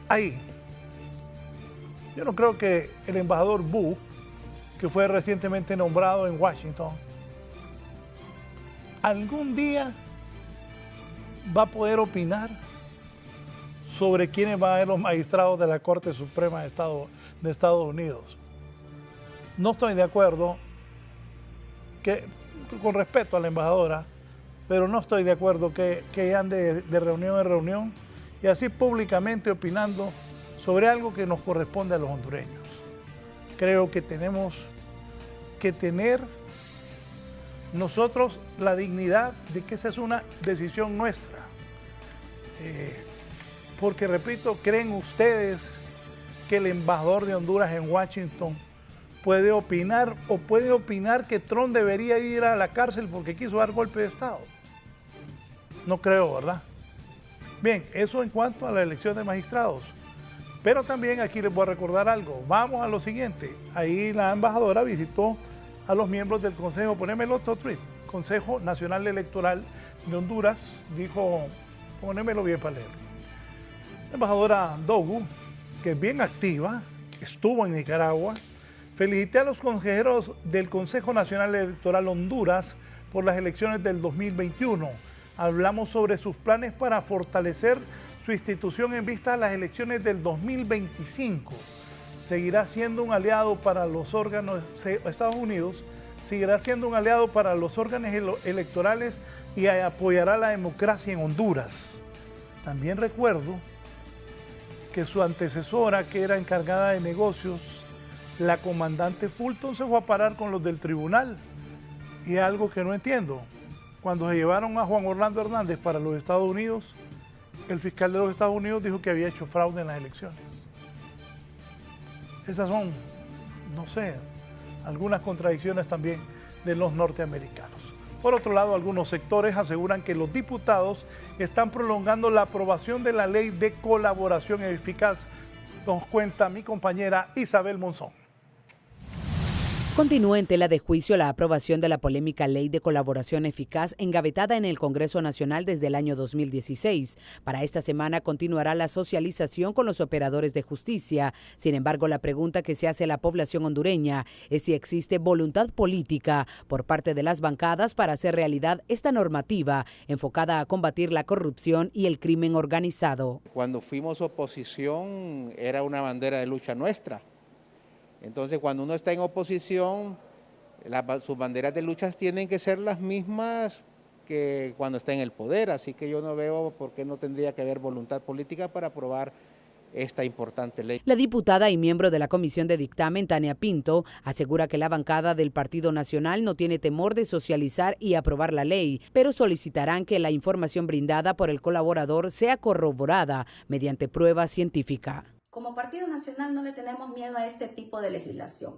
Ahí. Yo no creo que el embajador Wu, que fue recientemente nombrado en Washington, algún día va a poder opinar sobre quiénes van a ser los magistrados de la Corte Suprema de Estados Unidos. No estoy de acuerdo, con respeto a la embajadora, pero no estoy de acuerdo que ande de reunión en reunión y así públicamente opinando sobre algo que nos corresponde a los hondureños. Creo que tenemos que tener nosotros la dignidad de que esa es una decisión nuestra. Porque, repito, ¿creen ustedes que el embajador de Honduras en Washington puede opinar que Trump debería ir a la cárcel porque quiso dar golpe de Estado? No creo, ¿verdad? Bien, eso en cuanto a la elección de magistrados. Pero también aquí les voy a recordar algo. Vamos a lo siguiente. Ahí la embajadora visitó a los miembros del Consejo, poneme el otro tweet, Consejo Nacional Electoral de Honduras, dijo, ponémelo bien para leer. La embajadora Dogu, que es bien activa, estuvo en Nicaragua, felicité a los consejeros del Consejo Nacional Electoral Honduras por las elecciones del 2021. Hablamos sobre sus planes para fortalecer su institución en vista de las elecciones del 2025. Seguirá siendo un aliado para los órganos, Estados Unidos seguirá siendo un aliado para los órganos electorales y apoyará la democracia en Honduras. También recuerdo que su antecesora, que era encargada de negocios, la comandante Fulton, se fue a parar con los del tribunal. Y algo que no entiendo, cuando se llevaron a Juan Orlando Hernández para los Estados Unidos, el fiscal de los Estados Unidos dijo que había hecho fraude en las elecciones. Esas son, no sé, algunas contradicciones también de los norteamericanos. Por otro lado, algunos sectores aseguran que los diputados están prolongando la aprobación de la ley de colaboración eficaz. Nos cuenta mi compañera Isabel Monzón. Continúa en tela de juicio la aprobación de la polémica Ley de Colaboración Eficaz engavetada en el Congreso Nacional desde el año 2016. Para esta semana continuará la socialización con los operadores de justicia. Sin embargo, la pregunta que se hace a la población hondureña es si existe voluntad política por parte de las bancadas para hacer realidad esta normativa enfocada a combatir la corrupción y el crimen organizado. Cuando fuimos oposición era una bandera de lucha nuestra. Entonces, cuando uno está en oposición, sus banderas de lucha tienen que ser las mismas que cuando está en el poder. Así que yo no veo por qué no tendría que haber voluntad política para aprobar esta importante ley. La diputada y miembro de la Comisión de Dictamen, Tania Pinto, asegura que la bancada del Partido Nacional no tiene temor de socializar y aprobar la ley, pero solicitarán que la información brindada por el colaborador sea corroborada mediante prueba científica. Como Partido Nacional no le tenemos miedo a este tipo de legislación.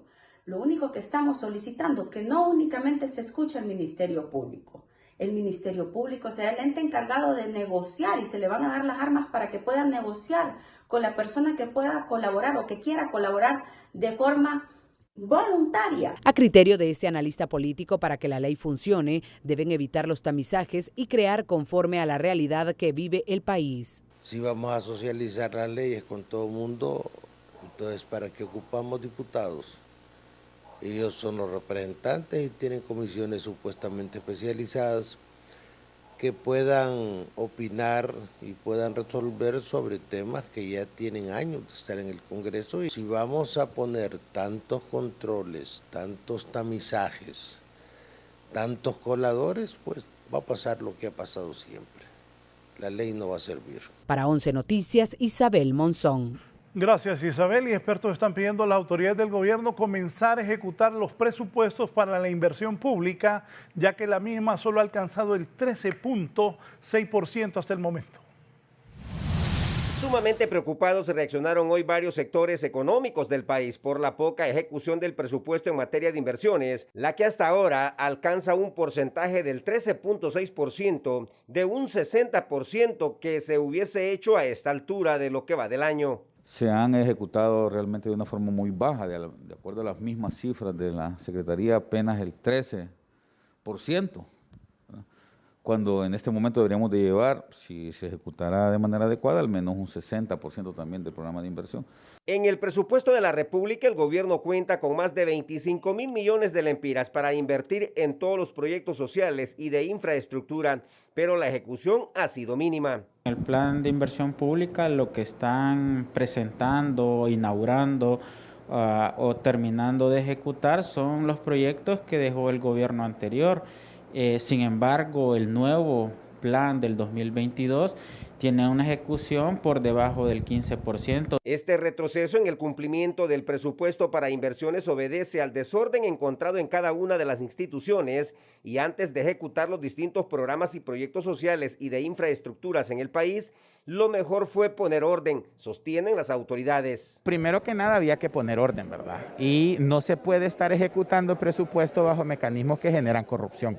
Lo único que estamos solicitando que no únicamente se escuche al Ministerio Público. El Ministerio Público será el ente encargado de negociar y se le van a dar las armas para que puedan negociar con la persona que pueda colaborar o que quiera colaborar de forma voluntaria. A criterio de este analista político, para que la ley funcione, deben evitar los tamizajes y crear conforme a la realidad que vive el país. Si vamos a socializar las leyes con todo el mundo, entonces ¿para qué ocupamos diputados? Ellos son los representantes y tienen comisiones supuestamente especializadas que puedan opinar y puedan resolver sobre temas que ya tienen años de estar en el Congreso. Y si vamos a poner tantos controles, tantos tamizajes, tantos coladores, pues va a pasar lo que ha pasado siempre. La ley no va a servir. Para 11 Noticias, Isabel Monzón. Gracias, Isabel. Y expertos están pidiendo a las autoridades del gobierno comenzar a ejecutar los presupuestos para la inversión pública, ya que la misma solo ha alcanzado el 13.6% hasta el momento. Sumamente preocupados reaccionaron hoy varios sectores económicos del país por la poca ejecución del presupuesto en materia de inversiones, la que hasta ahora alcanza un porcentaje del 13.6% de un 60% que se hubiese hecho a esta altura de lo que va del año. Se han ejecutado realmente de una forma muy baja, de acuerdo a las mismas cifras de la Secretaría, apenas el 13%, cuando en este momento deberíamos de llevar, si se ejecutara de manera adecuada, al menos un 60% también del programa de inversión. En el presupuesto de la República, el gobierno cuenta con más de 25.000 millones de lempiras para invertir en todos los proyectos sociales y de infraestructura, pero la ejecución ha sido mínima. El plan de inversión pública, lo que están presentando, inaugurando o terminando de ejecutar son los proyectos que dejó el gobierno anterior. Sin embargo, el nuevo plan del 2022 tiene una ejecución por debajo del 15%. Este retroceso en el cumplimiento del presupuesto para inversiones obedece al desorden encontrado en cada una de las instituciones y antes de ejecutar los distintos programas y proyectos sociales y de infraestructuras en el país, lo mejor fue poner orden, sostienen las autoridades. Primero que nada había que poner orden, ¿verdad? Y no se puede estar ejecutando presupuesto bajo mecanismos que generan corrupción.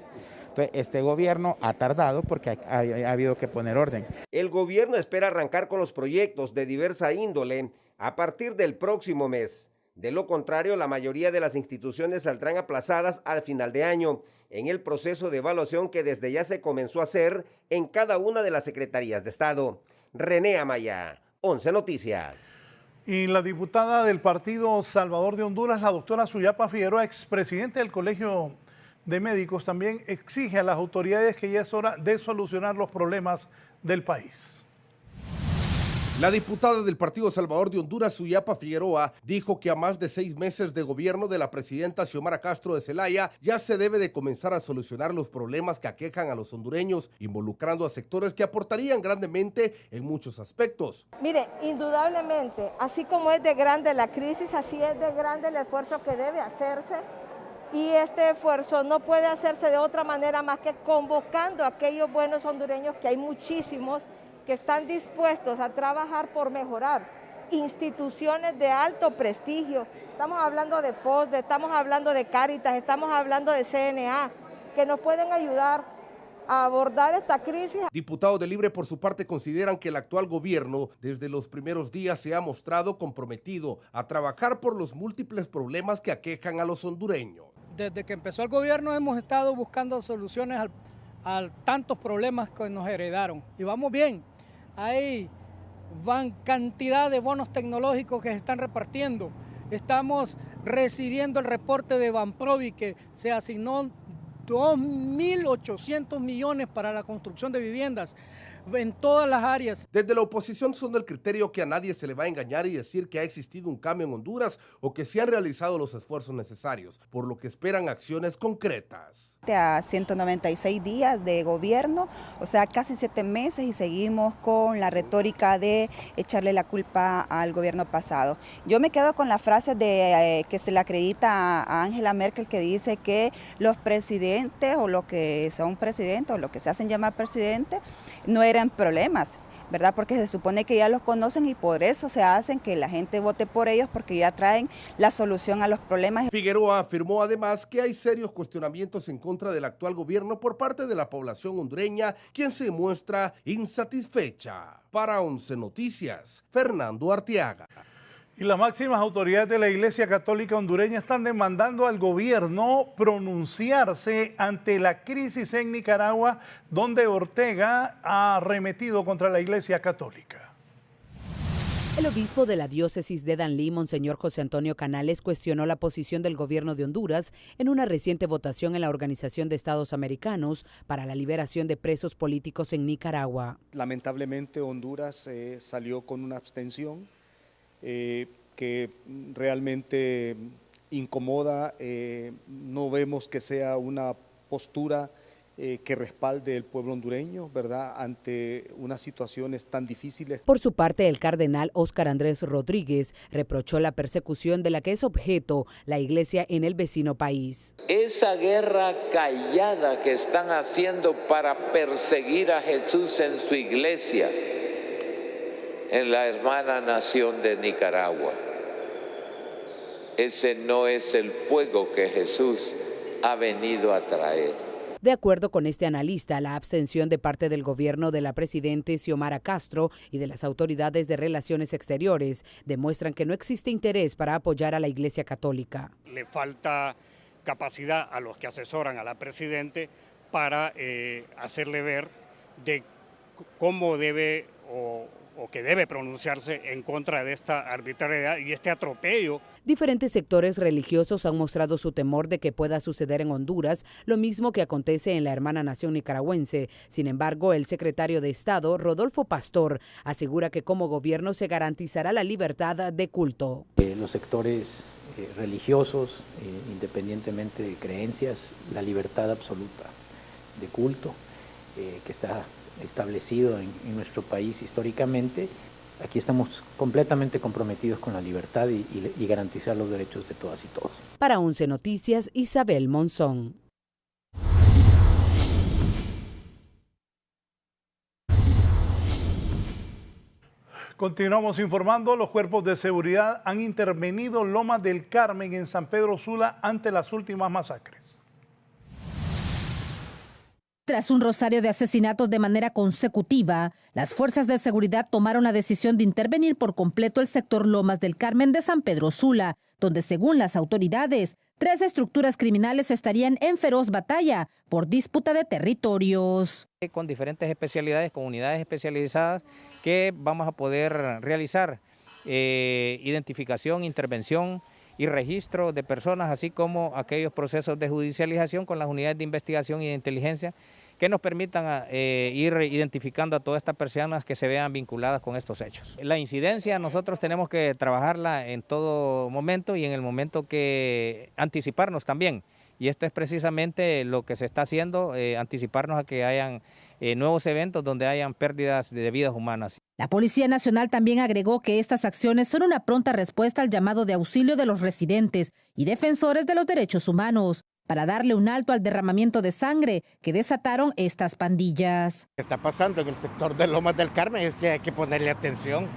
Entonces, este gobierno ha tardado porque ha habido que poner orden. El gobierno espera arrancar con los proyectos de diversa índole a partir del próximo mes. De lo contrario, la mayoría de las instituciones saldrán aplazadas al final de año en el proceso de evaluación que desde ya se comenzó a hacer en cada una de las secretarías de Estado. René Amaya, 11 Noticias. Y la diputada del Partido Salvador de Honduras, la doctora Suyapa Figueroa, expresidente del Colegio de Médicos, también exige a las autoridades que ya es hora de solucionar los problemas del país. La diputada del Partido Salvador de Honduras, Suyapa Figueroa, dijo que a más de 6 meses de gobierno de la presidenta Xiomara Castro de Zelaya, ya se debe de comenzar a solucionar los problemas que aquejan a los hondureños, involucrando a sectores que aportarían grandemente en muchos aspectos. Mire, indudablemente, así como es de grande la crisis, así es de grande el esfuerzo que debe hacerse. Y este esfuerzo no puede hacerse de otra manera más que convocando a aquellos buenos hondureños, que hay muchísimos, que están dispuestos a trabajar por mejorar instituciones de alto prestigio. Estamos hablando de FOSDE, estamos hablando de Cáritas, estamos hablando de CNA, que nos pueden ayudar a abordar esta crisis. Diputados de Libre, por su parte, consideran que el actual gobierno desde los primeros días se ha mostrado comprometido a trabajar por los múltiples problemas que aquejan a los hondureños. Desde que empezó el gobierno hemos estado buscando soluciones a tantos problemas que nos heredaron. Y vamos bien, hay cantidad de bonos tecnológicos que se están repartiendo. Estamos recibiendo el reporte de Banprovi que se asignó 2.800 millones para la construcción de viviendas en todas las áreas. Desde la oposición son del criterio que a nadie se le va a engañar y decir que ha existido un cambio en Honduras o que se han realizado los esfuerzos necesarios, por lo que esperan acciones concretas. A 196 días de gobierno, o sea, casi 7 meses, y seguimos con la retórica de echarle la culpa al gobierno pasado. Yo me quedo con la frase que se le acredita a Angela Merkel, que dice que los presidentes o los que son presidentes o los que se hacen llamar presidentes no eran problemas. ¿verdad? Porque se supone que ya los conocen y por eso se hacen que la gente vote por ellos, porque ya traen la solución a los problemas. Figueroa afirmó además que hay serios cuestionamientos en contra del actual gobierno por parte de la población hondureña, quien se muestra insatisfecha. Para 11 Noticias, Fernando Arteaga. Y las máximas autoridades de la Iglesia Católica hondureña están demandando al gobierno pronunciarse ante la crisis en Nicaragua, donde Ortega ha arremetido contra la Iglesia Católica. El obispo de la diócesis de Danlí, Monseñor José Antonio Canales, cuestionó la posición del gobierno de Honduras en una reciente votación en la Organización de Estados Americanos para la liberación de presos políticos en Nicaragua. Lamentablemente Honduras salió con una abstención que realmente incomoda. No vemos que sea una postura que respalde el pueblo hondureño, ¿verdad?, ante unas situaciones tan difíciles. Por su parte, el cardenal Óscar Andrés Rodríguez reprochó la persecución de la que es objeto la iglesia en el vecino país. Esa guerra callada que están haciendo para perseguir a Jesús en su iglesia, en la hermana nación de Nicaragua. Ese no es el fuego que Jesús ha venido a traer. De acuerdo con este analista, la abstención de parte del gobierno de la presidenta Xiomara Castro y de las autoridades de Relaciones Exteriores demuestran que no existe interés para apoyar a la Iglesia Católica. Le falta capacidad a los que asesoran a la presidenta para hacerle ver de cómo debe o que debe pronunciarse en contra de esta arbitrariedad y este atropello. Diferentes sectores religiosos han mostrado su temor de que pueda suceder en Honduras lo mismo que acontece en la hermana nación nicaragüense. Sin embargo, el secretario de Estado, Rodolfo Pastor, asegura que como gobierno se garantizará la libertad de culto. Los sectores religiosos, independientemente de creencias, la libertad absoluta de culto que está establecido en nuestro país históricamente. Aquí estamos completamente comprometidos con la libertad y garantizar los derechos de todas y todos. Para 11 Noticias, Isabel Monzón. Continuamos informando, los cuerpos de seguridad han intervenido en Lomas del Carmen en San Pedro Sula ante las últimas masacres. Tras un rosario de asesinatos de manera consecutiva, las fuerzas de seguridad tomaron la decisión de intervenir por completo el sector Lomas del Carmen de San Pedro Sula, donde según las autoridades, 3 estructuras criminales estarían en feroz batalla por disputa de territorios. Con diferentes especialidades, con unidades especializadas que vamos a poder realizar identificación, intervención y registro de personas, así como aquellos procesos de judicialización con las unidades de investigación y de inteligencia que nos permitan ir identificando a todas estas personas que se vean vinculadas con estos hechos. La incidencia nosotros tenemos que trabajarla en todo momento y en el momento que anticiparnos también. Y esto es precisamente lo que se está haciendo, anticiparnos a que hayan nuevos eventos donde hayan pérdidas de vidas humanas. La Policía Nacional también agregó que estas acciones son una pronta respuesta al llamado de auxilio de los residentes y defensores de los derechos humanos para darle un alto al derramamiento de sangre que desataron estas pandillas. Lo que está pasando en el sector de Lomas del Carmen es que hay que ponerle atención.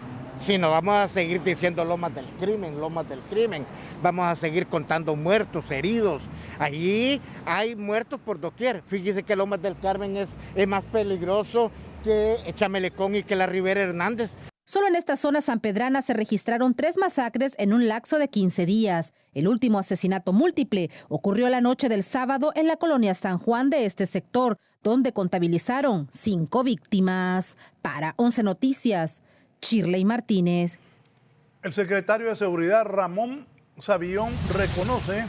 Si no, vamos a seguir diciendo Lomas del Crimen, vamos a seguir contando muertos, heridos. Allí hay muertos por doquier. Fíjese que Lomas del Carmen es más peligroso que Chamelecón y que la Rivera Hernández. Solo en esta zona sanpedrana se registraron 3 masacres en un lapso de 15 días. El último asesinato múltiple ocurrió la noche del sábado en la colonia San Juan de este sector, donde contabilizaron 5 víctimas. Para 11 Noticias, Shirley Martínez. El secretario de Seguridad, Ramón Savillón, reconoce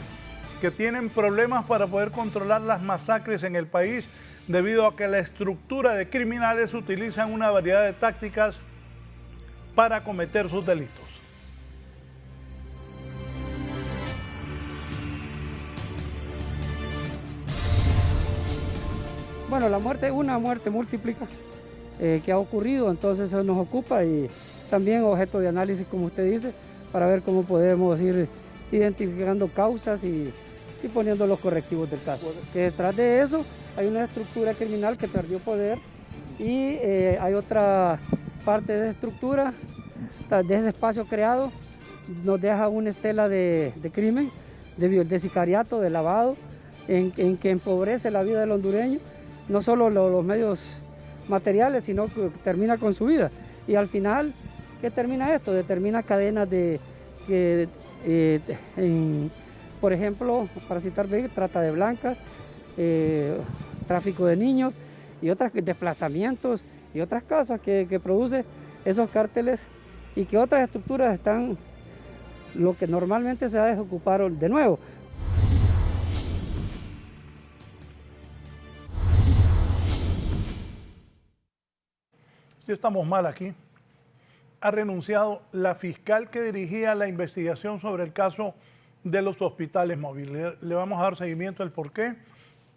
que tienen problemas para poder controlar las masacres en el país debido a que la estructura de criminales utilizan una variedad de tácticas para cometer sus delitos. Bueno, la muerte es una muerte múltiplica que ha ocurrido, entonces eso nos ocupa y también objeto de análisis, como usted dice, para ver cómo podemos ir identificando causas y poniendo los correctivos del caso. Que detrás de eso hay una estructura criminal que perdió poder y hay otra parte de esa estructura, de ese espacio creado, nos deja una estela de crimen, de sicariato, de lavado, en que empobrece la vida del hondureño, no solo los medios materiales, sino que termina con su vida. Y al final, ¿qué termina esto? Determina cadenas por ejemplo, para citar, trata de blancas, tráfico de niños y otros desplazamientos y otras cosas que produce esos cárteles, y que otras estructuras están, lo que normalmente se ha desocupado de nuevo. Sí, estamos mal aquí. Ha renunciado la fiscal que dirigía la investigación sobre el caso de los hospitales móviles. Le vamos a dar seguimiento al porqué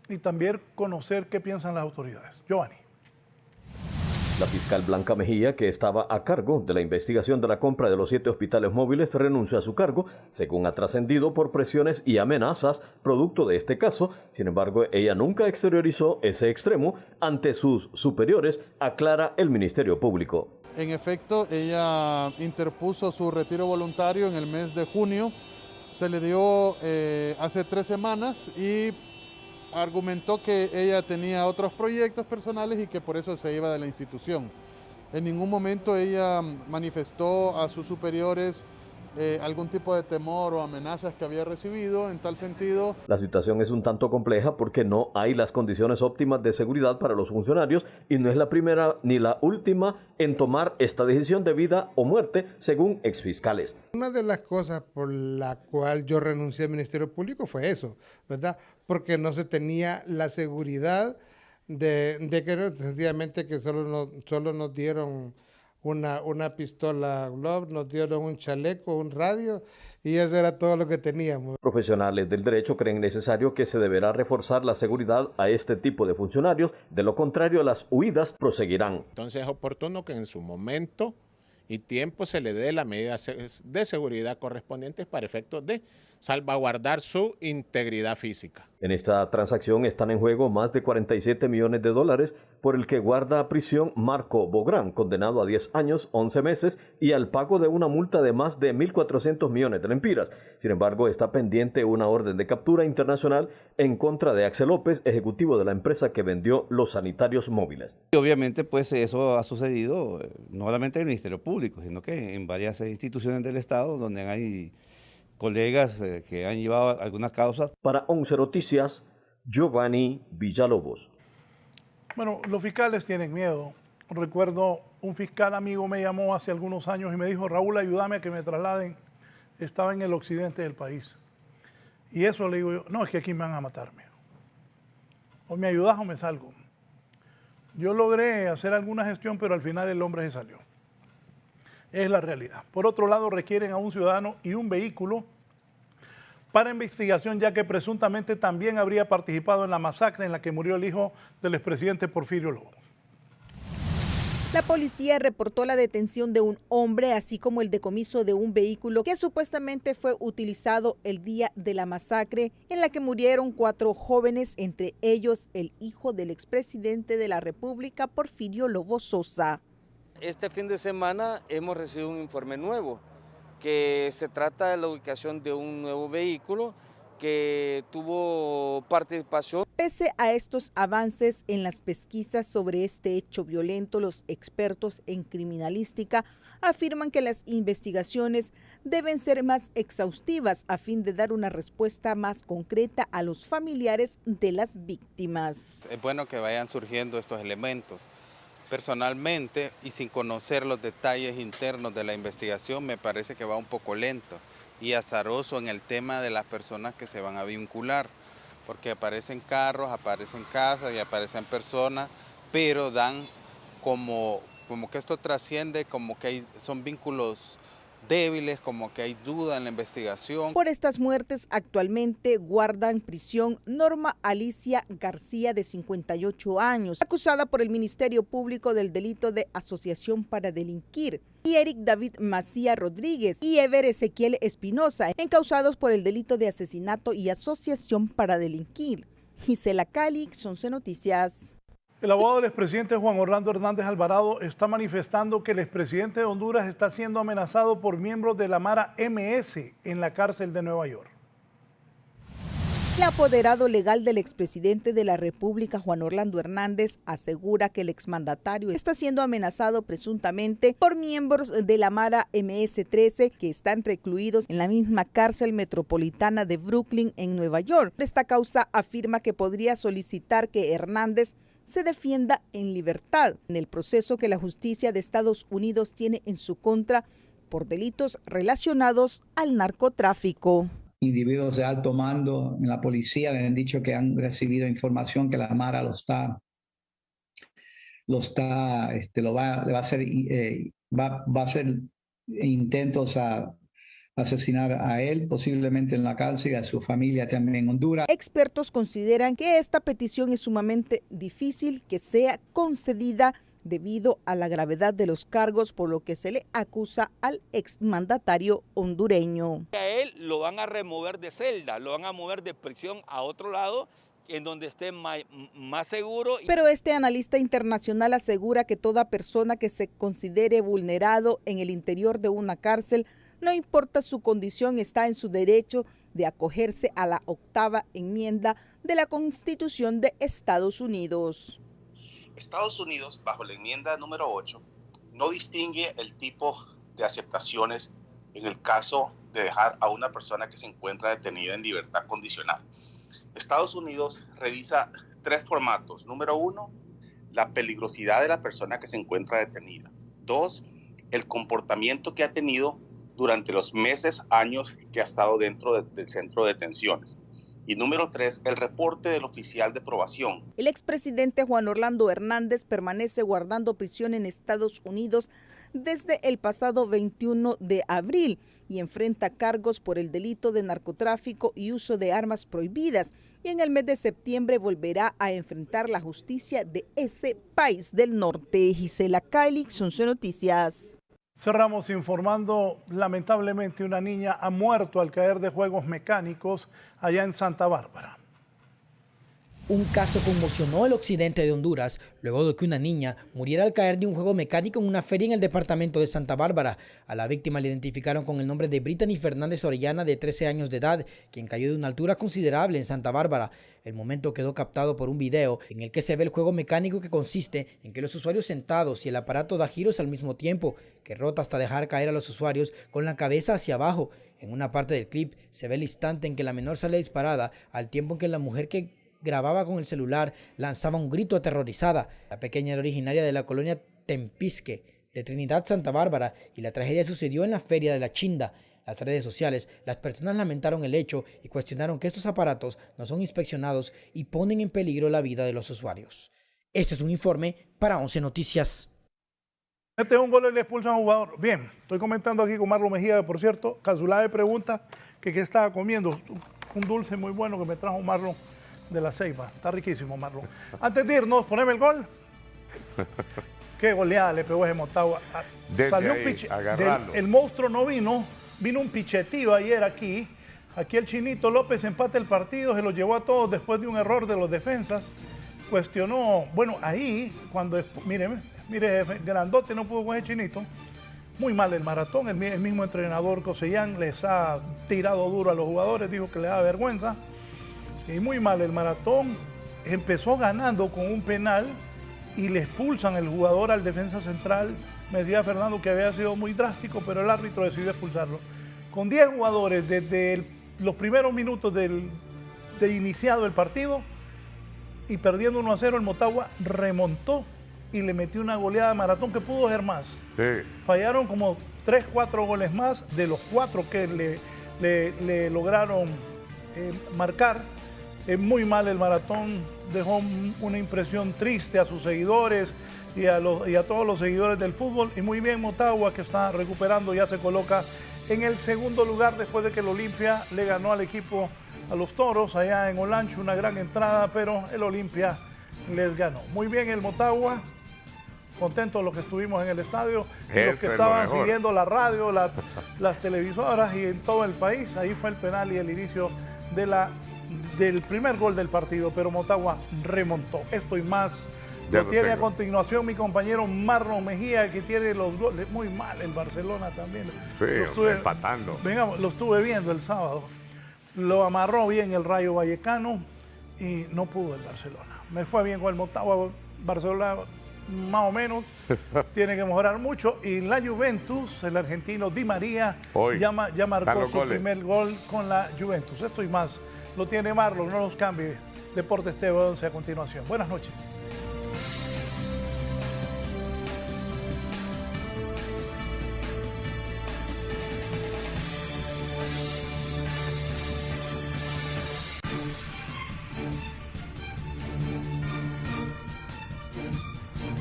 y también conocer qué piensan las autoridades. Giovanni. La fiscal Blanca Mejía, que estaba a cargo de la investigación de la compra de los 7 hospitales móviles, renunció a su cargo, según ha trascendido, por presiones y amenazas producto de este caso. Sin embargo, ella nunca exteriorizó ese extremo ante sus superiores, aclara el Ministerio Público. En efecto, ella interpuso su retiro voluntario en el mes de junio. Se le dio hace 3 semanas y argumentó que ella tenía otros proyectos personales y que por eso se iba de la institución. En ningún momento ella manifestó a sus superiores algún tipo de temor o amenazas que había recibido en tal sentido. La situación es un tanto compleja porque no hay las condiciones óptimas de seguridad para los funcionarios y no es la primera ni la última en tomar esta decisión de vida o muerte, según exfiscales. Una de las cosas por la cual yo renuncié al Ministerio Público fue eso, ¿verdad? Porque no se tenía la seguridad de que sencillamente que solo nos dieron una pistola Glock, nos dieron un chaleco, un radio, y eso era todo lo que teníamos. Profesionales del derecho creen necesario que se deberá reforzar la seguridad a este tipo de funcionarios, de lo contrario las huidas proseguirán. Entonces es oportuno que en su momento y tiempo se le dé las medidas de seguridad correspondientes para efectos de salvaguardar su integridad física. En esta transacción están en juego más de 47 millones de dólares por el que guarda prisión Marco Bográn, condenado a 10 años, 11 meses y al pago de una multa de más de 1.400 millones de lempiras. Sin embargo, está pendiente una orden de captura internacional en contra de Axel López, ejecutivo de la empresa que vendió los sanitarios móviles. Y obviamente, pues eso ha sucedido no solamente en el Ministerio Público, sino que en varias instituciones del Estado donde hay colegas que han llevado algunas causas. Para 11 Noticias, Giovanni Villalobos. Bueno, los fiscales tienen miedo. Recuerdo un fiscal amigo me llamó hace algunos años y me dijo: Raúl, ayúdame a que me trasladen. Estaba en el occidente del país. Y eso le digo yo, no, es que aquí me van a matarme. O me ayudas o me salgo. Yo logré hacer alguna gestión, pero al final el hombre se salió. Es la realidad. Por otro lado, requieren a un ciudadano y un vehículo para investigación, ya que presuntamente también habría participado en la masacre en la que murió el hijo del expresidente Porfirio Lobo. La policía reportó la detención de un hombre, así como el decomiso de un vehículo que supuestamente fue utilizado el día de la masacre en la que murieron 4 jóvenes, entre ellos el hijo del expresidente de la República, Porfirio Lobo Sosa. Este fin de semana hemos recibido un informe nuevo, que se trata de la ubicación de un nuevo vehículo que tuvo participación. Pese a estos avances en las pesquisas sobre este hecho violento, los expertos en criminalística afirman que las investigaciones deben ser más exhaustivas a fin de dar una respuesta más concreta a los familiares de las víctimas. Es bueno que vayan surgiendo estos elementos. Personalmente, y sin conocer los detalles internos de la investigación, me parece que va un poco lento y azaroso en el tema de las personas que se van a vincular, porque aparecen carros, aparecen casas y aparecen personas, pero dan como que esto trasciende, como que son vínculos débiles, como que hay duda en la investigación. Por estas muertes actualmente guardan prisión Norma Alicia García, de 58 años, acusada por el Ministerio Público del delito de asociación para delinquir, y Eric David Macía Rodríguez y Ever Ezequiel Espinosa, encausados por el delito de asesinato y asociación para delinquir. Gisela Calix, 11 Noticias. El abogado del expresidente Juan Orlando Hernández Alvarado está manifestando que el expresidente de Honduras está siendo amenazado por miembros de la Mara MS en la cárcel de Nueva York. El apoderado legal del expresidente de la República, Juan Orlando Hernández, asegura que el exmandatario está siendo amenazado presuntamente por miembros de la Mara MS-13 que están recluidos en la misma cárcel metropolitana de Brooklyn en Nueva York. Esta causa afirma que podría solicitar que Hernández se defienda en libertad en el proceso que la justicia de Estados Unidos tiene en su contra por delitos relacionados al narcotráfico. Individuos de alto mando en la policía le han dicho que han recibido información que la Mara le va a hacer intentos a asesinar a él, posiblemente en la cárcel, y a su familia también en Honduras. Expertos consideran que esta petición es sumamente difícil que sea concedida debido a la gravedad de los cargos por lo que se le acusa al exmandatario hondureño. A él lo van a remover de celda, lo van a mover de prisión a otro lado, en donde esté más seguro. Pero este analista internacional asegura que toda persona que se considere vulnerado en el interior de una cárcel, no importa su condición, está en su derecho de acogerse a la 8ª enmienda de la Constitución de Estados Unidos. Estados Unidos, bajo la enmienda número 8, no distingue el tipo de aceptaciones en el caso de dejar a una persona que se encuentra detenida en libertad condicional. Estados Unidos revisa 3 formatos. Número 1, la peligrosidad de la persona que se encuentra detenida. 2, el comportamiento que ha tenido durante los meses, años que ha estado dentro del centro de detenciones. Y número 3, el reporte del oficial de probación. El expresidente Juan Orlando Hernández permanece guardando prisión en Estados Unidos desde el pasado 21 de abril y enfrenta cargos por el delito de narcotráfico y uso de armas prohibidas. Y en el mes de septiembre volverá a enfrentar la justicia de ese país del norte. Gisela Cailix, 11 Noticias. Cerramos informando, lamentablemente una niña ha muerto al caer de juegos mecánicos allá en Santa Bárbara. Un caso conmocionó el occidente de Honduras luego de que una niña muriera al caer de un juego mecánico en una feria en el departamento de Santa Bárbara. A la víctima le identificaron con el nombre de Brittany Fernández Orellana, de 13 años de edad, quien cayó de una altura considerable en Santa Bárbara. El momento quedó captado por un video en el que se ve el juego mecánico, que consiste en que los usuarios sentados y el aparato da giros al mismo tiempo, que rota hasta dejar caer a los usuarios con la cabeza hacia abajo. En una parte del clip se ve el instante en que la menor sale disparada, al tiempo en que la mujer que grababa con el celular lanzaba un grito aterrorizada. La pequeña era originaria de la colonia Tempisque de Trinidad, Santa Bárbara, y la tragedia sucedió en la feria de la Chinda. En las redes sociales, las personas lamentaron el hecho y cuestionaron que estos aparatos no son inspeccionados y ponen en peligro la vida de los usuarios. Este es un informe para 11 Noticias. Este es un gol y le expulsan a un jugador. Bien, estoy comentando aquí con Marlon Mejía, por cierto. Casulave pregunta que qué estaba comiendo. Un dulce muy bueno que me trajo Marlon de la Ceiba. Está riquísimo, Marlon. Antes de irnos, poneme el gol. Qué goleada le pegó ese Motagua. Salió un piche. El monstruo no vino. Vino un pichetío ayer aquí. Aquí el Chinito López empata el partido. Se lo llevó a todos después de un error de los defensas. Cuestionó. Bueno, ahí, cuando. Mire, grandote no pudo con ese Chinito. Muy mal el maratón. El mismo entrenador Cosellán les ha tirado duro a los jugadores. Dijo que le da vergüenza. Y muy mal el maratón. Empezó ganando con un penal y le expulsan el jugador al defensa central. Me decía Fernando que había sido muy drástico, pero el árbitro decidió expulsarlo. Con 10 jugadores desde los primeros minutos de iniciado el partido y perdiendo 1-0, el Motagua remontó y le metió una goleada de maratón que pudo ser más. Sí. Fallaron como 3-4 goles más de los 4 que le lograron marcar. Muy mal el maratón, dejó una impresión triste a sus seguidores y a todos los seguidores del fútbol. Y muy bien Motagua, que está recuperando, ya se coloca en el segundo lugar después de que el Olimpia le ganó al equipo, a los Toros, allá en Olancho, una gran entrada, pero el Olimpia les ganó. Muy bien el Motagua, contentos los que estuvimos en el estadio, los que estaban siguiendo la radio, las televisoras y en todo el país. Ahí fue el penal y el inicio del primer gol del partido, pero Motagua remontó. Esto y más Lo tiene a continuación mi compañero Marlon Mejía, que tiene los goles muy mal en Barcelona también. Sí, empatando. Lo estuve viendo el sábado. Lo amarró bien el Rayo Vallecano y no pudo el Barcelona. Me fue bien con el Motagua. Barcelona más o menos tiene que mejorar mucho. Y la Juventus, el argentino Di María, ya marcó su primer gol con la Juventus. Esto y más lo tiene Marlon, no los cambie. Deportes TV 11 a continuación. Buenas noches.